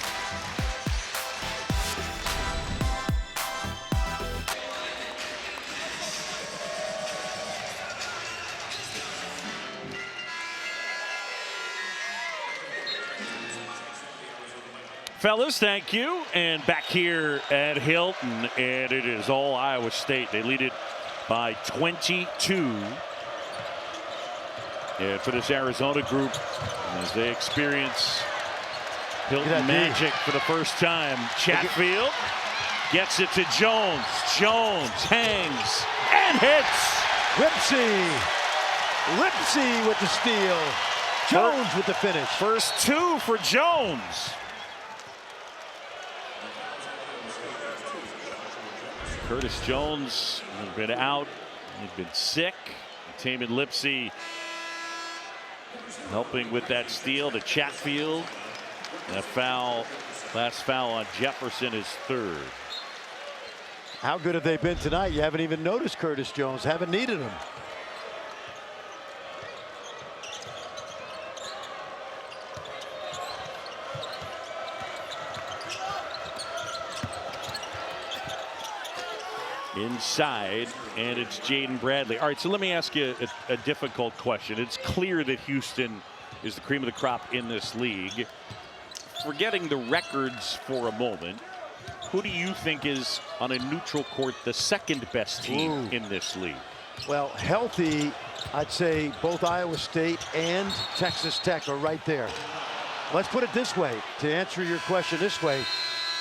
Fellas, thank you. And back here at Hilton, and it is all Iowa State. They lead it by 22. And for this Arizona group, as they experience Hilton magic for the first time, Chatfield gets it to Jones. Jones hangs and hits. Lipsy with the steal. Jones with the finish. First 2 for Jones. Curtis Jones has been out. He's been sick. Taman Lipsy helping with that steal to Chatfield. That foul, last foul on Jefferson is 3rd. How good have they been tonight? You haven't even noticed Curtis Jones. Haven't needed him. Inside, and it's Jaden Bradley. All right, so let me ask you a difficult question. It's clear that Houston is the cream of the crop in this league. Forgetting the records for a moment, who do you think is, on a neutral court, the second best team in this league? Well, healthy, I'd say both Iowa State and Texas Tech are right there. Let's put it this way, to answer your question this way.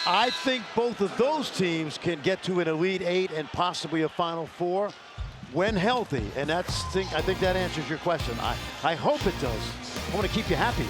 I think both of those teams can get to an Elite 8 and possibly a Final 4 when healthy. And I think that answers your question. I hope it does. I want to keep you happy.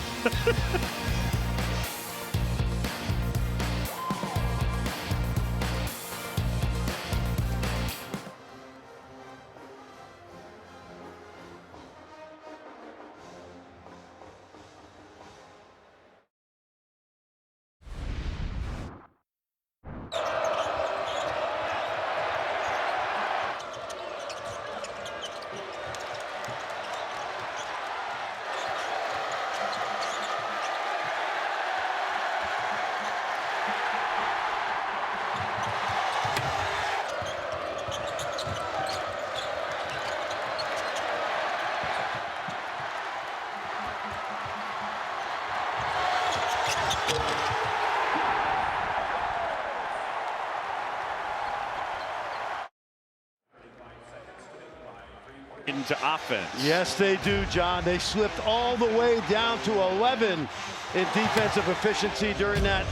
into offense. Yes, they do, John. They slipped all the way down to 11 in defensive efficiency during that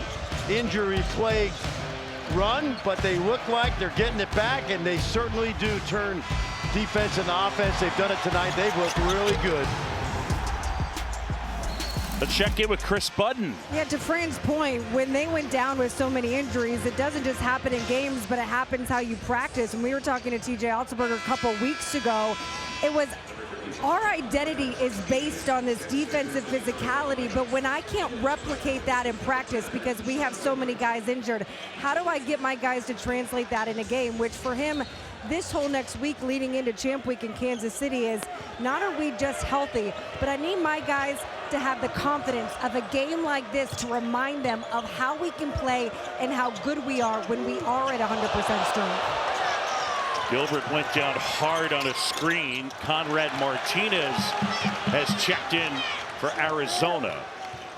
injury-plagued run, but they look like they're getting it back, and they certainly do turn defense into offense. They've done it tonight. They've looked really good. Let's check in with Chris Budden. Yeah, to Fran's point, when they went down with so many injuries, it doesn't just happen in games, but it happens how you practice. And we were talking to TJ Altenberger a couple weeks ago. It was our identity is based on this defensive physicality, but when I can't replicate that in practice because we have so many guys injured, how do I get my guys to translate that in a game? Which for him, this whole next week leading into Champ Week in Kansas City is not are we just healthy, but I need my guys to have the confidence of a game like this to remind them of how we can play and how good we are when we are at 100% strength. Gilbert went down hard on a screen. Conrad Martinez has checked in for Arizona.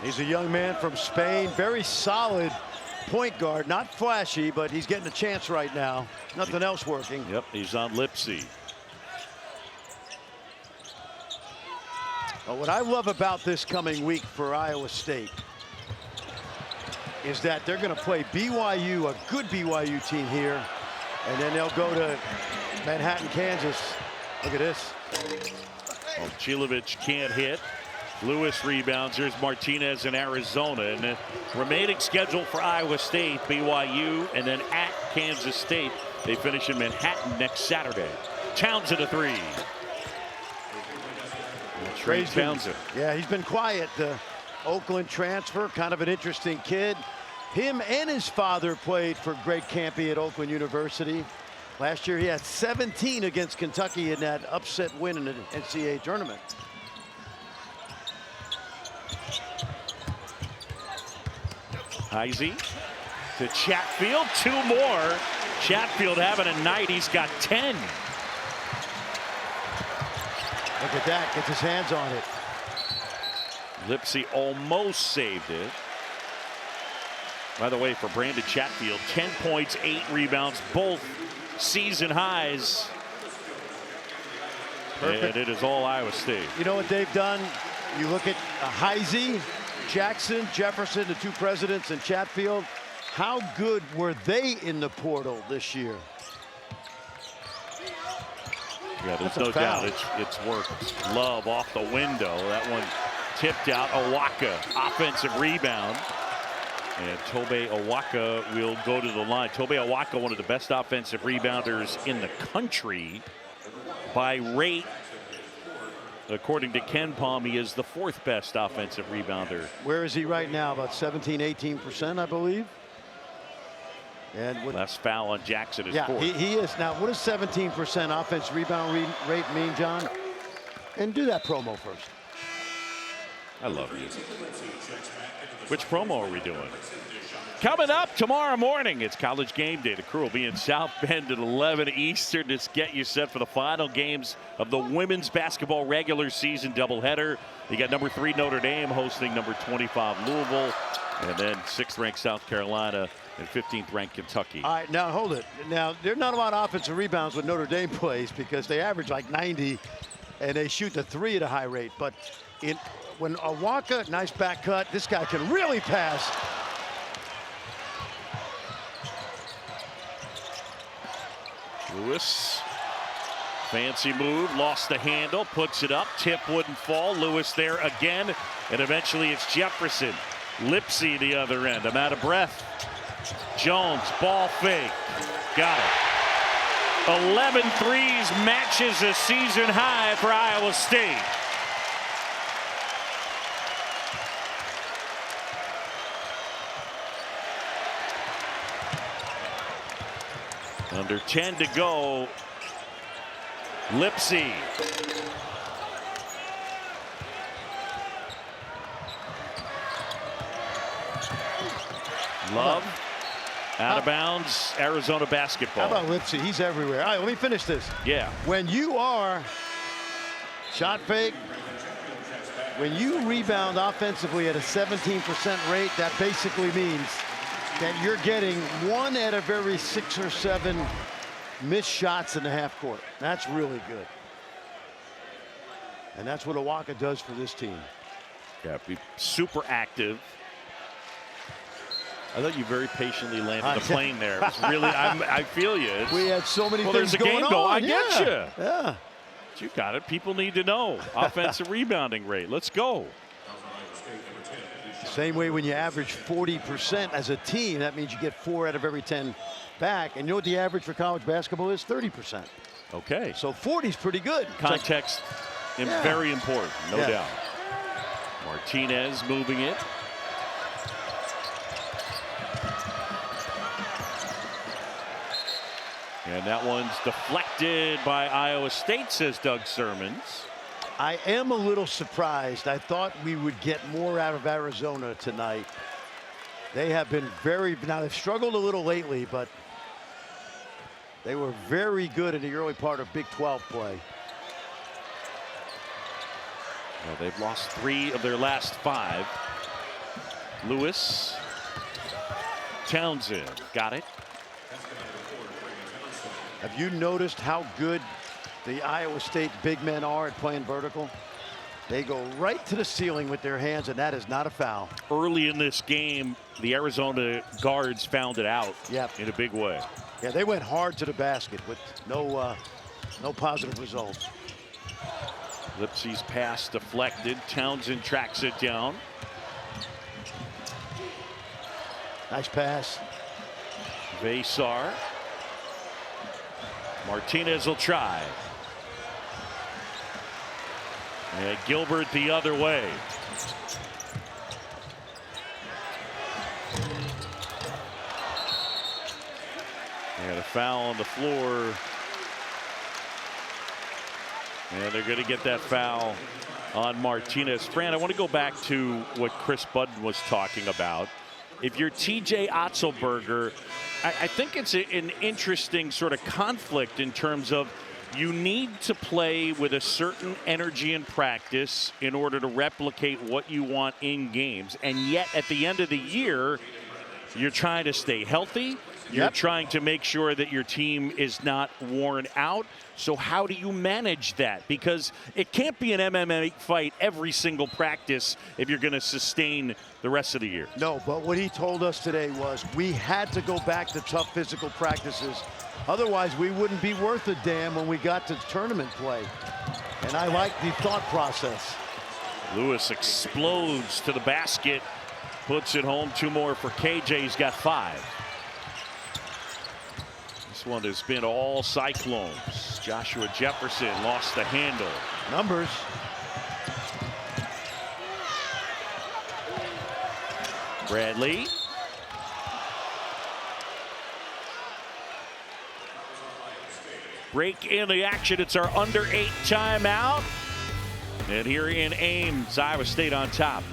He's a young man from Spain, very solid point guard, not flashy, but he's getting a chance right now. Nothing else working. Yep, he's on Lipsy. Well, what I love about this coming week for Iowa State is that they're going to play BYU, a good BYU team here, and then they'll go to Manhattan, Kansas. Look at this. Well, Chilovich can't hit. Lewis rebounds. Here's Martinez in Arizona. And the remaining schedule for Iowa State, BYU, and then at Kansas State. They finish in Manhattan next Saturday. Townsend a three. Trey Townsend. Yeah, he's been quiet. The Oakland transfer, kind of an interesting kid. Him and his father played for Greg Campy at Oakland University. Last year he had 17 against Kentucky in that upset win in the NCAA tournament. Heisey to Chatfield, two more. Chatfield having a night, he's got 10. Look at that, gets his hands on it. Lipsy almost saved it. By the way, for Brandon Chatfield, 10 points, 8 rebounds, both season highs. Perfect. And it is all Iowa State. You know what they've done? You look at Heisey, Jackson, Jefferson, the two presidents, and Chatfield. How good were they in the portal this year? Yeah, there's no doubt it's worked. Love off the window. That one tipped out. Owaka, offensive rebound. And Tobe Awaka will go to the line. Tobe Awaka, one of the best offensive rebounders in the country by rate. According to Ken Palm, he is the 4th best offensive rebounder. Where is he right now? About 17, 18%, I believe. And last foul on Jackson is 4th. He is. Now, what does 17% offensive rebound rate mean, John? And do that promo first. I love you. Which promo are we doing? Coming up tomorrow morning, it's College Game Day. The crew will be in South Bend at 11 Eastern to get you set for the final games of the women's basketball regular season doubleheader. You got number 3 Notre Dame hosting number 25 Louisville, and then 6th ranked South Carolina and 15th ranked Kentucky. All right, now hold it. Now, there's not a lot of offensive rebounds when Notre Dame plays because they average like 90 and they shoot the 3 at a high rate. But when Awaka, nice back cut, this guy can really pass. Lewis, fancy move, lost the handle, puts it up, tip wouldn't fall. Lewis there again, and eventually it's Jefferson. Lipsy the other end. I'm out of breath. Jones, ball fake, got it. 11 threes, matches a season high for Iowa State. Under 10 to go. Lipsy. Love. Out of bounds. Arizona basketball. How about Lipsy? He's everywhere. All right, let me finish this. Yeah. When you are shot fake, when you rebound offensively at a 17% rate, that basically means that you're getting 1 out of every 6 or 7 missed shots in the half court. That's really good. And that's what Awaka does for this team. Yeah, be super active. I thought you very patiently landed the plane there. It was really, I feel you. We had so many things there's a game going. I get you. Yeah. You got it. People need to know. Offensive rebounding rate. Let's go. Same way when you average 40% as a team, that means you get 4 out of every 10 back. And you know what the average for college basketball is? 30%. Okay. So 40 is pretty good. Context very important, no doubt. Martinez moving it. And that one's deflected by Iowa State, says Doug Sermons. I am a little surprised. I thought we would get more out of Arizona tonight. They have been now they've struggled a little lately, but they were very good in the early part of Big 12 play. Well, they've lost 3 of their last 5. Lewis, Townsend, got it. Have you noticed how good the Iowa State big men are at playing vertical? They go right to the ceiling with their hands, and that is not a foul. Early in this game, the Arizona guards found it out in a big way. Yeah, they went hard to the basket with no positive results. Lipsey's pass deflected. Townsend tracks it down. Nice pass. Vesar. Martinez will try. And Gilbert the other way. And a foul on the floor. And they're going to get that foul on Martinez. Fran, I want to go back to what Chris Budden was talking about. If you're TJ Otzelberger, I think it's an interesting sort of conflict in terms of you need to play with a certain energy in practice in order to replicate what you want in games. And yet at the end of the year, you're trying to stay healthy. You're trying to make sure that your team is not worn out. So how do you manage that? Because it can't be an MMA fight every single practice if you're going to sustain the rest of the year. No, but what he told us today was we had to go back to tough physical practices. Otherwise, we wouldn't be worth a damn when we got to tournament play. And I like the thought process. Lewis explodes to the basket, puts it home. 2 more for KJ. He's got 5. This one has been all Cyclones. Joshua Jefferson lost the handle. Numbers. Bradley. Break in the action. It's our under 8 timeout. And here in Ames, Iowa State on top.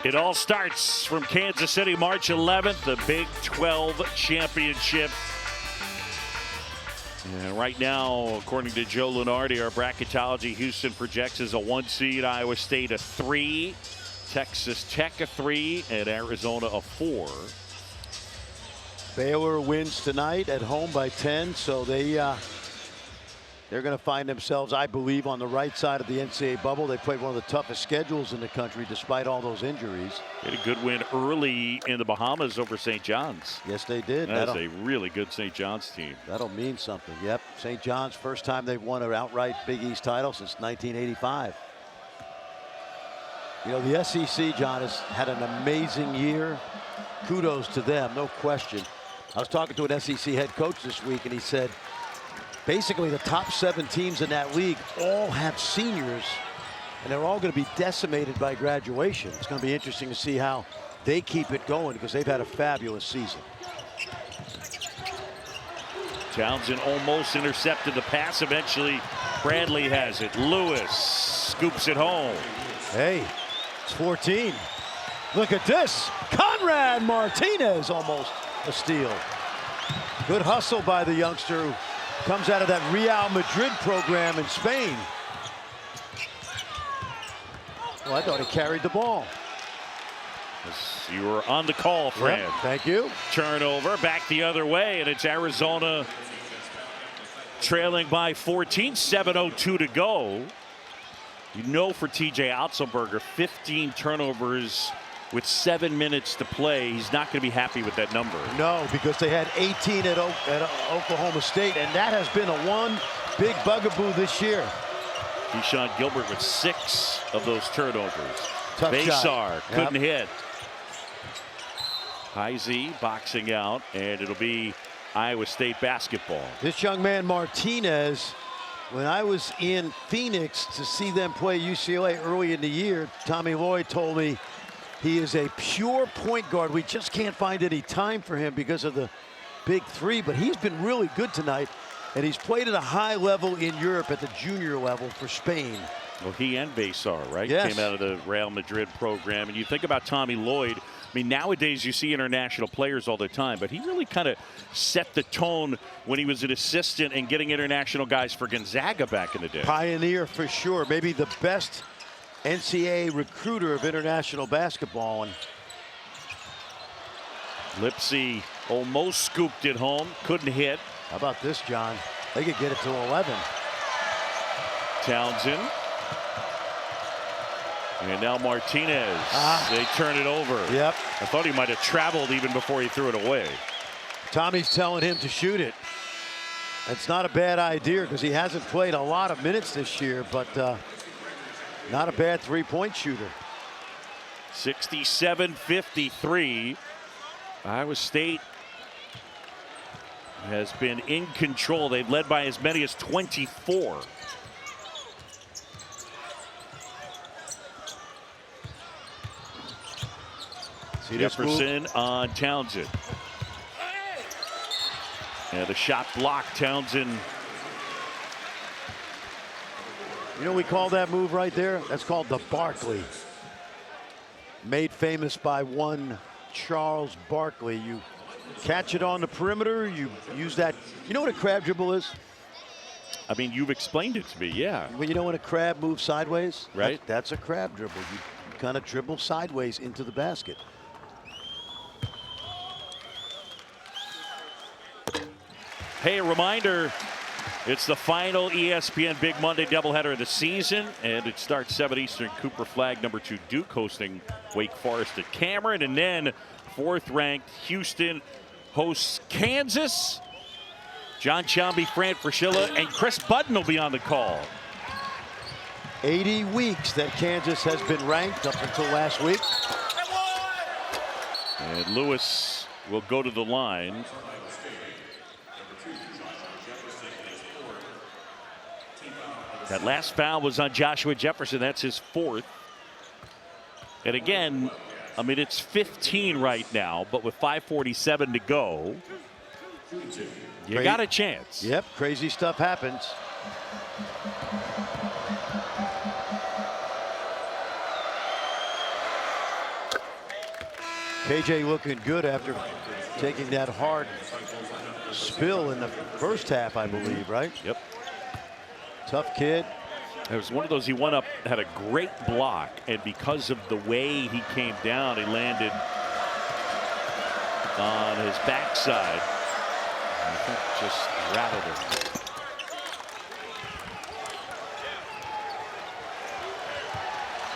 It all starts from Kansas City, March 11th, the Big 12 Championship. And right now, according to Joe Lunardi, our bracketology, Houston projects as a 1 seed, Iowa State a 3, Texas Tech a 3, and Arizona a 4. Baylor wins tonight at home by 10, so they're going to find themselves, I believe, on the right side of the NCAA bubble. They played one of the toughest schedules in the country despite all those injuries. They had a good win early in the Bahamas over St. John's. Yes, they did. That's a really good St. John's team. That'll mean something. Yep. St. John's, first time they've won an outright Big East title since 1985. You know, the SEC, John, has had an amazing year. Kudos to them, no question. I was talking to an SEC head coach this week, and he said, basically, the top 7 teams in that league all have seniors, and they're all going to be decimated by graduation. It's going to be interesting to see how they keep it going because they've had a fabulous season. Townsend almost intercepted the pass. Eventually, Bradley has it. Lewis scoops it home. Hey, it's 14. Look at this. Conrad Martinez, almost a steal. Good hustle by the youngster who comes out of that Real Madrid program in Spain. Well, I thought he carried the ball. You were on the call, Fran. Yep, thank you. Turnover back the other way, and it's Arizona trailing by 14. 7:02 to go. You know, for TJ Otzelberger, 15 turnovers with 7 minutes to play. He's not going to be happy with that number. No, because they had 18 at Oklahoma State, and that has been a one big bugaboo this year. Deshaun Gilbert with 6 of those turnovers. Tough Basar shot. couldn't hit. Heisey boxing out, and it'll be Iowa State basketball. This young man, Martinez, when I was in Phoenix to see them play UCLA early in the year, Tommy Lloyd told me he is a pure point guard. We just can't find any time for him because of the big three, but he's been really good tonight, and he's played at a high level in Europe at the junior level for Spain. Well, he and Basar, right? Yes. Came out of the Real Madrid program. And you think about Tommy Lloyd. I mean, nowadays you see international players all the time, but he really kind of set the tone when he was an assistant and getting international guys for Gonzaga back in the day. Pioneer for sure. Maybe the best NCAA recruiter of international basketball. And Lipsy almost scooped it home. Couldn't hit. how about this, John? They could get it to 11. Townsend. And now Martinez. They turn it over. Yep. I thought he might have traveled even before he threw it away. Tommy's telling him to shoot it. That's not a bad idea because he hasn't played a lot of minutes this year, but not a bad three-point shooter. 67-53. Iowa State has been in control. They've led by as many as 24. See this move? Jefferson on Townsend. And the shot blocked. Townsend. You know we call that move right there? That's called the Barkley. Made famous by one Charles Barkley. You catch it on the perimeter, you use that. You know what a crab dribble is? I mean, you've explained it to me, yeah. Well, you know when a crab moves sideways? Right. That's a crab dribble. You kind of dribble sideways into the basket. Hey, a reminder, it's the final ESPN Big Monday doubleheader of the season, and it starts 7 Eastern. Cooper Flag, #2 Duke hosting Wake Forest at Cameron, and then 4th-ranked Houston hosts Kansas. John Chambie, Fran Fraschilla, and Chris Budden will be on the call. 80 weeks that Kansas has been ranked up until last week. And Lewis will go to the line. That last foul was on Joshua Jefferson. That's his 4th. And again, I mean, it's 15 right now, but with 5:47 to go, you got a chance. Yep, crazy stuff happens. KJ looking good after taking that hard spill in the first half, I believe, right? Yep. Tough kid. It was one of those, he went up, had a great block, and because of the way he came down, he landed on his backside. I think just rattled him.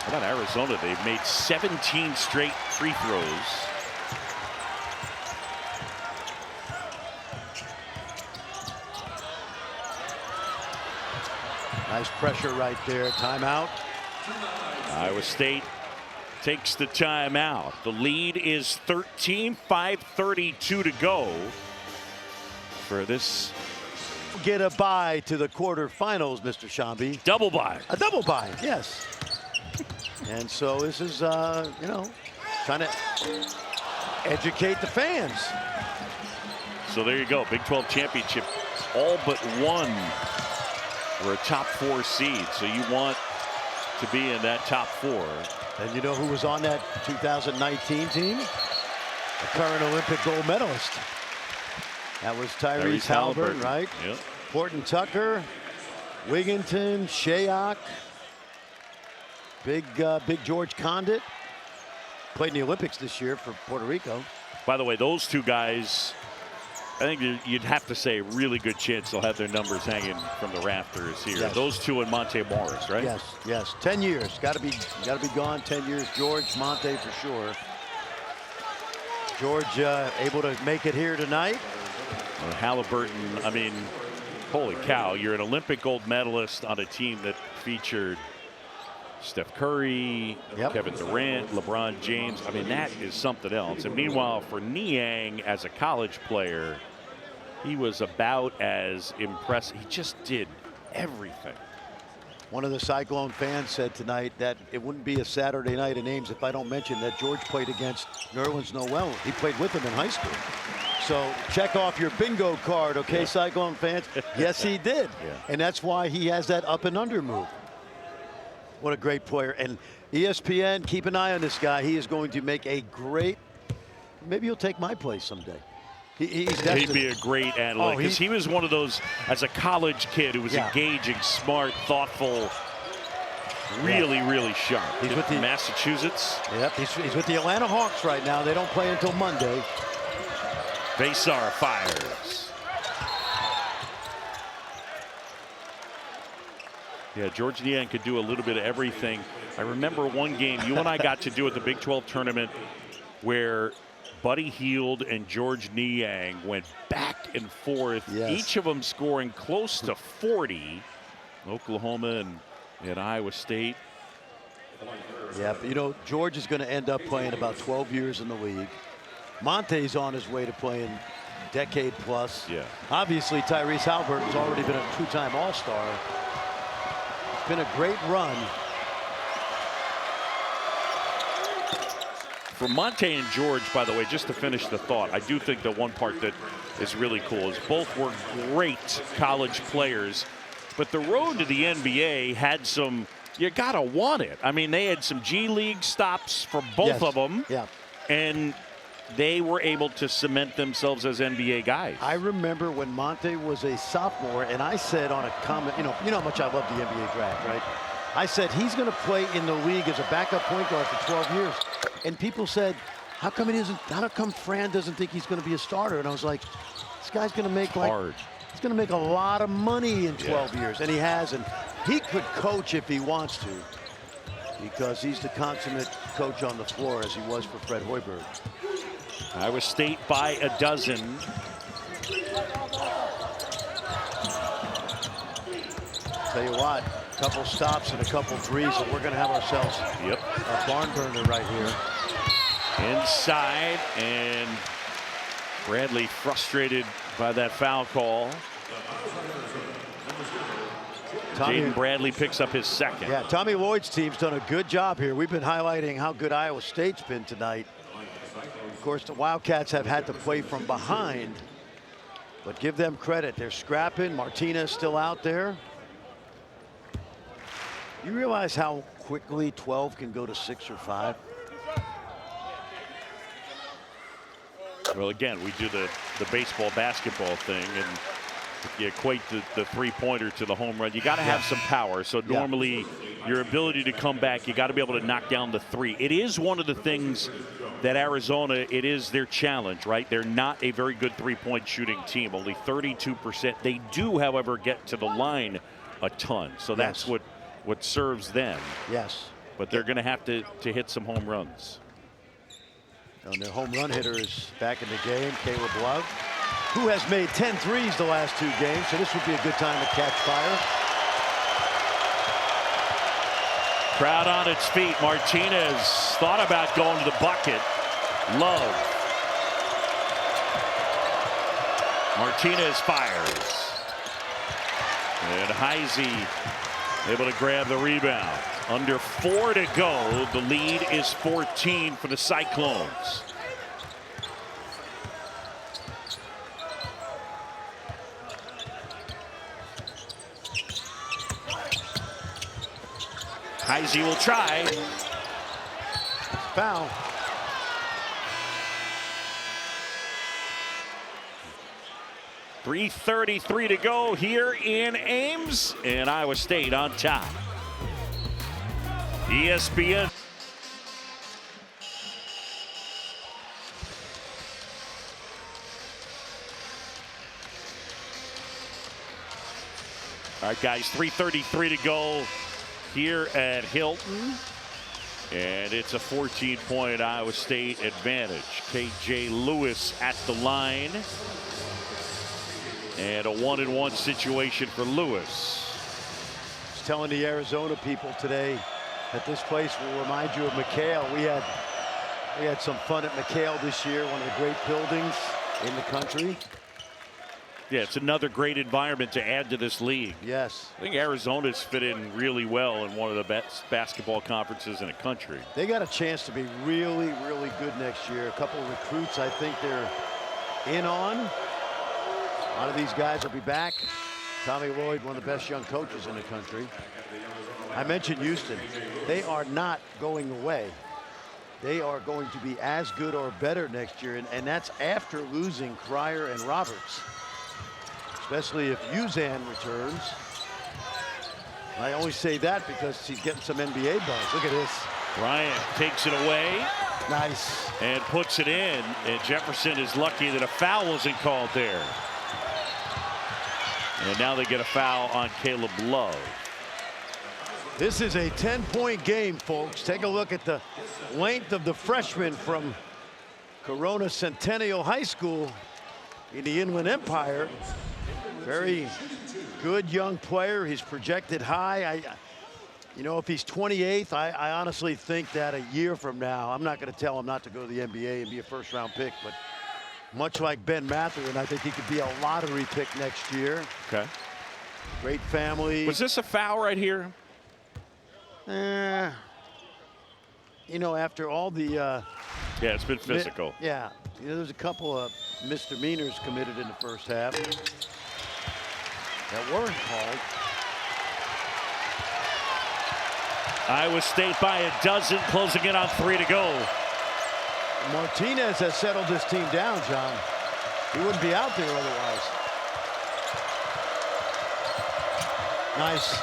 How about Arizona? They've made 17 straight free throws. Nice pressure right there. Timeout. Iowa State takes the timeout. The lead is 13, 5:32 to go for this. Get a bye to the quarterfinals, Mr. Chambie. Double bye. A double bye, yes. And so this is, you know, trying to educate the fans. So there you go. Big 12 championship all but one were a top 4 seed. So you want to be in that top 4. And you know who was on that 2019 team? A current Olympic gold medalist. That was Tyrese Halliburton, right? Yep. Horton Tucker, Wigginton, Shayok, big George Condit. Played in the Olympics this year for Puerto Rico. By the way, those two guys, I think you'd have to say a really good chance they'll have their numbers hanging from the rafters here. Yes. Those two and Monte Morris, right? Yes, yes. 10 years. Got to be gone 10 years. George, Monte for sure. George able to make it here tonight. Well, Halliburton, I mean, holy cow, you're an Olympic gold medalist on a team that featured Steph Curry, Kevin Durant, LeBron James. I mean, that is something else. And meanwhile, for Niang as a college player, he was about as impressive. He just did everything. One of the Cyclone fans said tonight that it wouldn't be a Saturday night in Ames if I don't mention that George played against Nerlens Noel. He played with him in high school. So check off your bingo card, okay, Cyclone fans? Yes, he did. And that's why he has that up and under move. What a great player. And ESPN, keep an eye on this guy. He is going to make a great, maybe he'll take my place someday. He'd be a great analyst because he was one of those, as a college kid, who was engaging, smart, thoughtful, really, really sharp. He's with the Massachusetts. Yep, he's with the Atlanta Hawks right now. They don't play until Monday. Besar fires. Yeah, George Niang could do a little bit of everything. I remember one game you and I got to do at the Big 12 tournament where Buddy Hield and George Niang went back and forth, each of them scoring close to 40. Oklahoma and Iowa State. Yeah, but you know, George is going to end up playing about 12 years in the league. Monte's on his way to playing decade plus. Yeah. Obviously, Tyrese Halliburton's already been a 2-time All-Star. It's been a great run. For Monte and George, by the way, just to finish the thought, I do think the one part that is really cool is both were great college players, but the road to the NBA had some, you gotta want it. I mean, they had some G League stops for both of them, and they were able to cement themselves as NBA guys. I remember when Monte was a sophomore, and I said on a comment, you know how much I love the NBA draft, right? I said he's going to play in the league as a backup point guard for 12 years. And people said, how come Fran doesn't think he's going to be a starter? And I was like, this guy's going to make he's going to make a lot of money in 12 years. And he has, and he could coach if he wants to, because he's the consummate coach on the floor, as he was for Fred Hoiberg. Iowa State by a dozen. Tell you what, a couple stops and a couple threes, and we're going to have ourselves a barn burner right here. Inside, and Bradley frustrated by that foul call. Jaden Bradley picks up his second. Yeah, Tommy Lloyd's team's done a good job here. We've been highlighting how good Iowa State's been tonight. Of course, the Wildcats have had to play from behind, but give them credit. They're scrapping. Martinez still out there. You realize how quickly 12 can go to 6 or 5? Well, again, we do the baseball basketball thing, and you equate the three-pointer to the home run. You got to have some power. So normally your ability to come back, you got to be able to knock down the three. It is one of the things that Arizona, it is their challenge, right? They're not a very good three-point shooting team, only 32%. They do, however, get to the line a ton. So that's what serves them. Yes. But they're going to have to hit some home runs. And their home run hitter is back in the game, Caleb Love, who has made 10 threes the last 2 games. So this would be a good time to catch fire. Crowd on its feet. Martinez thought about going to the bucket. Love. Martinez fires. And Heisey able to grab the rebound. Under 4 to go. The lead is 14 for the Cyclones. Heisey will try. Foul. .333 to go here in Ames, and Iowa State on top. ESPN. All right, guys, 3:33 to go here at Hilton. And it's a 14-point Iowa State advantage. KJ Lewis at the line. And a 1-and-1 situation for Lewis. I was telling the Arizona people today that this place will remind you of McHale. We had some fun at McHale this year, one of the great buildings in the country. Yeah, it's another great environment to add to this league. Yes. I think Arizona's fit in really well in one of the best basketball conferences in the country. They got a chance to be really, really good next year. A couple of recruits I think they're in on. A lot of these guys will be back. Tommy Lloyd, one of the best young coaches in the country. I mentioned Houston. They are not going away. They are going to be as good or better next year, and that's after losing Cryer and Roberts. Especially if Uzan returns. I always say that because he's getting some NBA buzz. Look at this. Bryant takes it away. Nice. And puts it in. And Jefferson is lucky that a foul wasn't called there. And now they get a foul on Caleb Love. This is a 10-point game, folks. Take a look at the length of the freshman from Corona Centennial High School in the Inland Empire. Very good young player. He's projected high. You know, if he's 28th, I honestly think that a year from now, I'm not going to tell him not to go to the NBA and be a first-round pick, but much like Ben Mathurin, I think he could be a lottery pick next year. Okay. Great family. Was this a foul right here? You know, after all the yeah, it's been physical. Yeah, you know, there's a couple of misdemeanors committed in the first half that weren't called. Iowa State by a dozen, closing in on 3 to go. Martinez has settled this team down, John. He wouldn't be out there otherwise. Nice.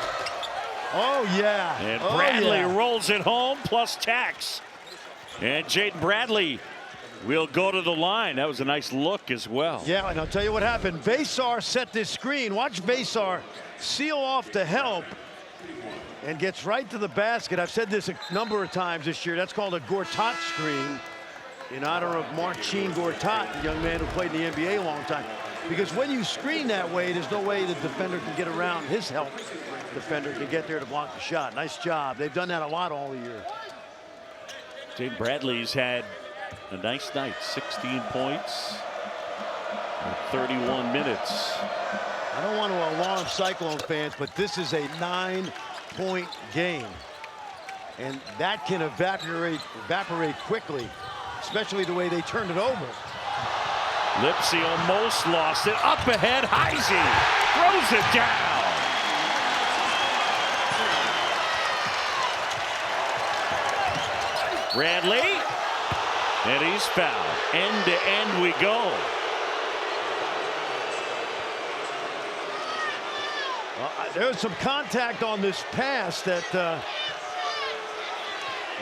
Oh, yeah. And Bradley rolls it home, plus tax. And Jaden Bradley will go to the line. That was a nice look as well. Yeah, and I'll tell you what happened. Vasar set this screen. Watch Vasar seal off the help and gets right to the basket. I've said this a number of times this year. That's called a Gortat screen in honor of Marcin Gortat, the young man who played in the NBA a long time. Because when you screen that way, there's no way the defender can get around his help. Defender can get there to block the shot. Nice job. They've done that a lot all year. Jaden Bradley's had a nice night. 16 points in 31 minutes. I don't want to alarm Cyclone fans, but this is a 9-point game. And that can evaporate quickly, especially the way they turned it over. Lipsy almost lost it. Up ahead, Heisey throws it down. Bradley, and he's fouled. End to end we go. Well, there was some contact on this pass that a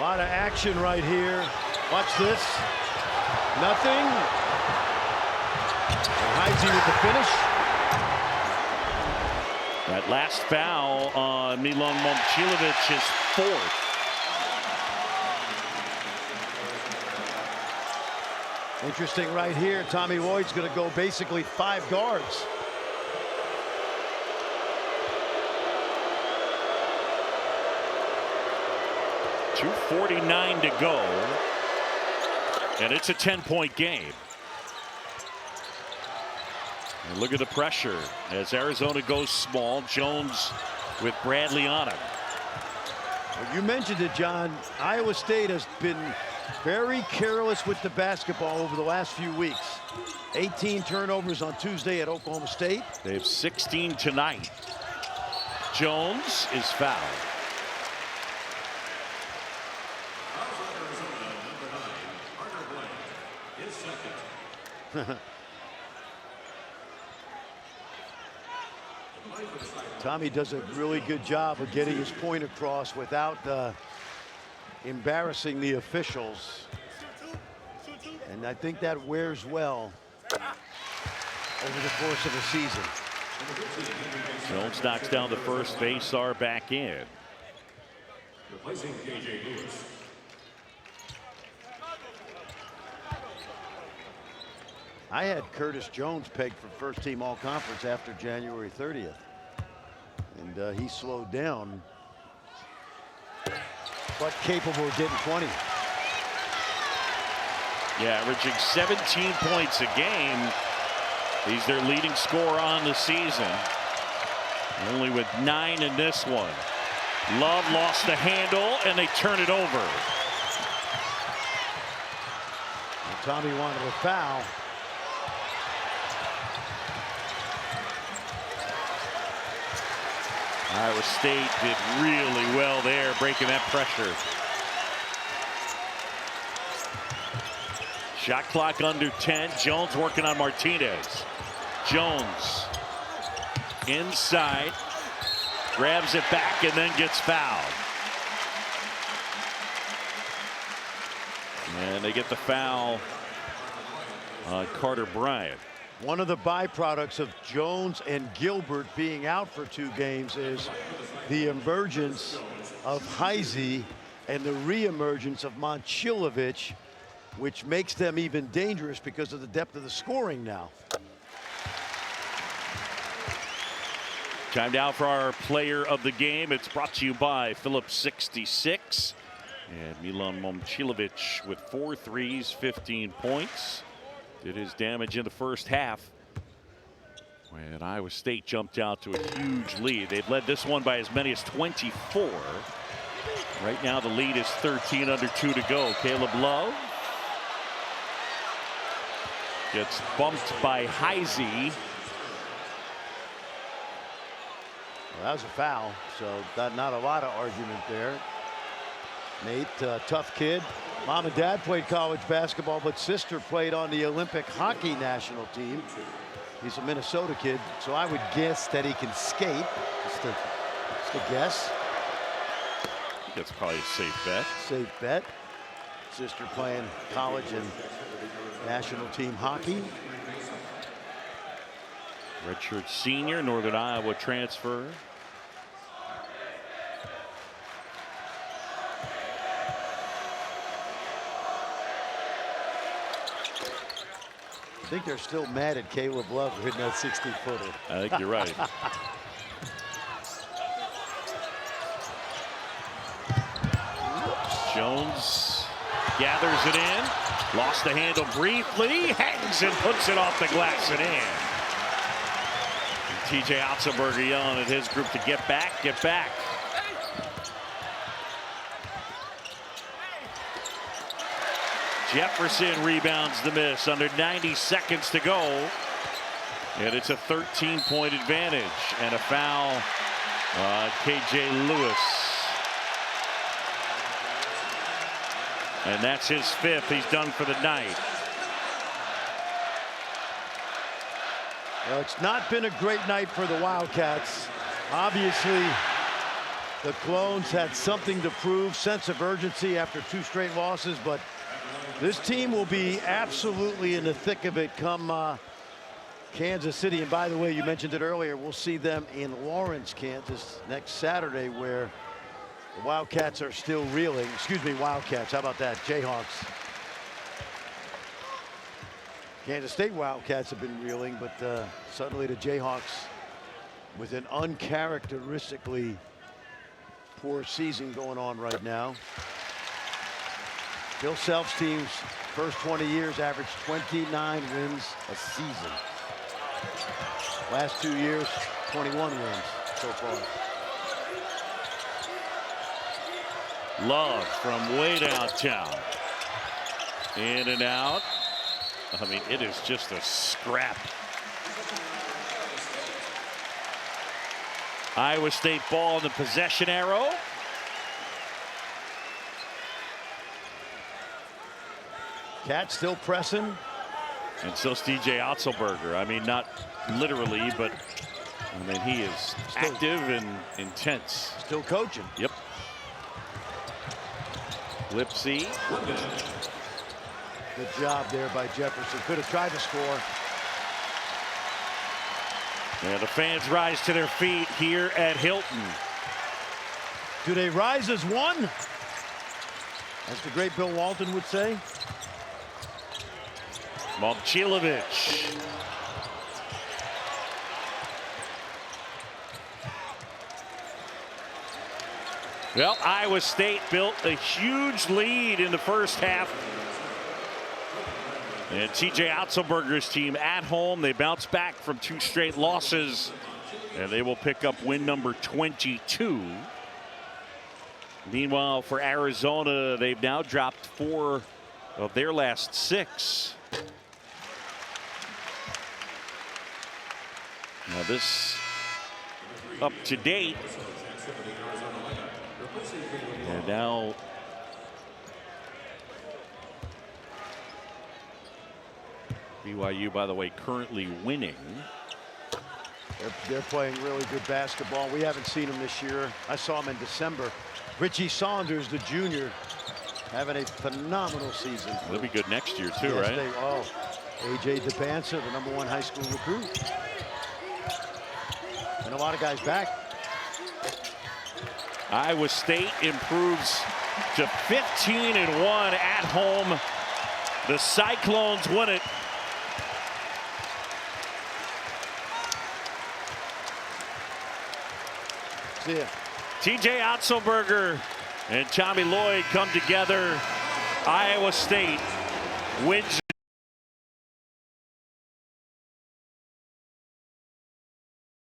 lot of action right here. Watch this. Nothing. Heisey with the finish. That last foul on Milan Momcilovic is 4th. Interesting right here. Tommy Lloyd's going to go basically 5 guards. .249 to go. And it's a 10-point game. And look at the pressure as Arizona goes small. Jones with Bradley on him. Well, you mentioned it, John. Iowa State has been very careless with the basketball over the last few weeks. 18 turnovers on Tuesday at Oklahoma State. They have 16 tonight. Jones is fouled. Tommy does a really good job of getting his point across without embarrassing the officials. And I think that wears well over the course of the season. Jones knocks down the first base, are back in. I had Curtis Jones pegged for first team all conference after January 30th. And he slowed down, but capable of getting 20. Yeah, averaging 17 points a game. He's their leading scorer on the season. Only with 9 in this one. Love lost the handle and they turn it over. And Tommy wanted a foul. Iowa State did really well there, breaking that pressure. Shot clock under 10. Jones working on Martinez. Jones inside, grabs it back and then gets fouled. And they get the foul on Carter Bryant. One of the byproducts of Jones and Gilbert being out for 2 games is the emergence of Heisey and the reemergence of Momcilovic, which makes them even dangerous because of the depth of the scoring now. Time now for our player of the game. It's brought to you by Phillips 66 and Milan Momcilovic with 4 threes, 15 points. Did his damage in the first half when Iowa State jumped out to a huge lead. They've led this one by as many as 24. Right now the lead is 13 under 2 to go. Caleb Love gets bumped by Heisey. Well, that was a foul, so not a lot of argument there. Nate, tough kid. Mom and dad played college basketball, but sister played on the Olympic hockey national team. He's a Minnesota kid, so I would guess that he can skate. Just a guess. I think that's probably a safe bet. Safe bet. Sister playing college and national team hockey. Redshirt senior, Northern Iowa transfer. I think they're still mad at Caleb Love for hitting that 60-footer. I think you're right. Jones gathers it in, lost the handle briefly, hangs and puts it off the glass and in. TJ Otzelberger yelling at his group to get back, get back. Jefferson rebounds the miss, under 90 seconds to go. And it's a 13-point advantage and a foul on KJ Lewis. And that's his 5th. He's done for the night. Well, it's not been a great night for the Wildcats. Obviously, the Clones had something to prove, sense of urgency after 2 straight losses, but this team will be absolutely in the thick of it come Kansas City. And by the way, you mentioned it earlier, we'll see them in Lawrence, Kansas next Saturday, where the Wildcats are still reeling. Excuse me, Wildcats. How about that? Jayhawks. Kansas State Wildcats have been reeling, but suddenly the Jayhawks, with an uncharacteristically poor season going on right now. Bill Self's team's first 20 years averaged 29 wins a season. Last 2 years, 21 wins so far. Love from way downtown. In and out. I mean, it is just a scrap. Iowa State ball in the possession arrow. Cats still pressing. And so's TJ Otzelberger. I mean, not literally, but I mean, he is active and intense. Still coaching. Yep. Lipsy. Good job there by Jefferson. Could have tried to score. And the fans rise to their feet here at Hilton. Do they rise as one? As the great Bill Walton would say. Momcilovic. Well, Iowa State built a huge lead in the first half. And TJ Otzelberger's team at home, they bounce back from 2 straight losses. And they will pick up win number 22. Meanwhile, for Arizona, they've now dropped 4 of their last 6. Now this up to date. And now BYU, by the way, currently winning. They're playing really good basketball. We haven't seen them this year. I saw them in December. Richie Saunders, the junior, having a phenomenal season. They'll be good next year too, yes, right? AJ DeBansa, the #1 high school recruit. And a lot of guys back. Iowa State improves to 15-1 at home. The Cyclones win it. See ya. TJ Otzelberger and Tommy Lloyd come together. Iowa State wins.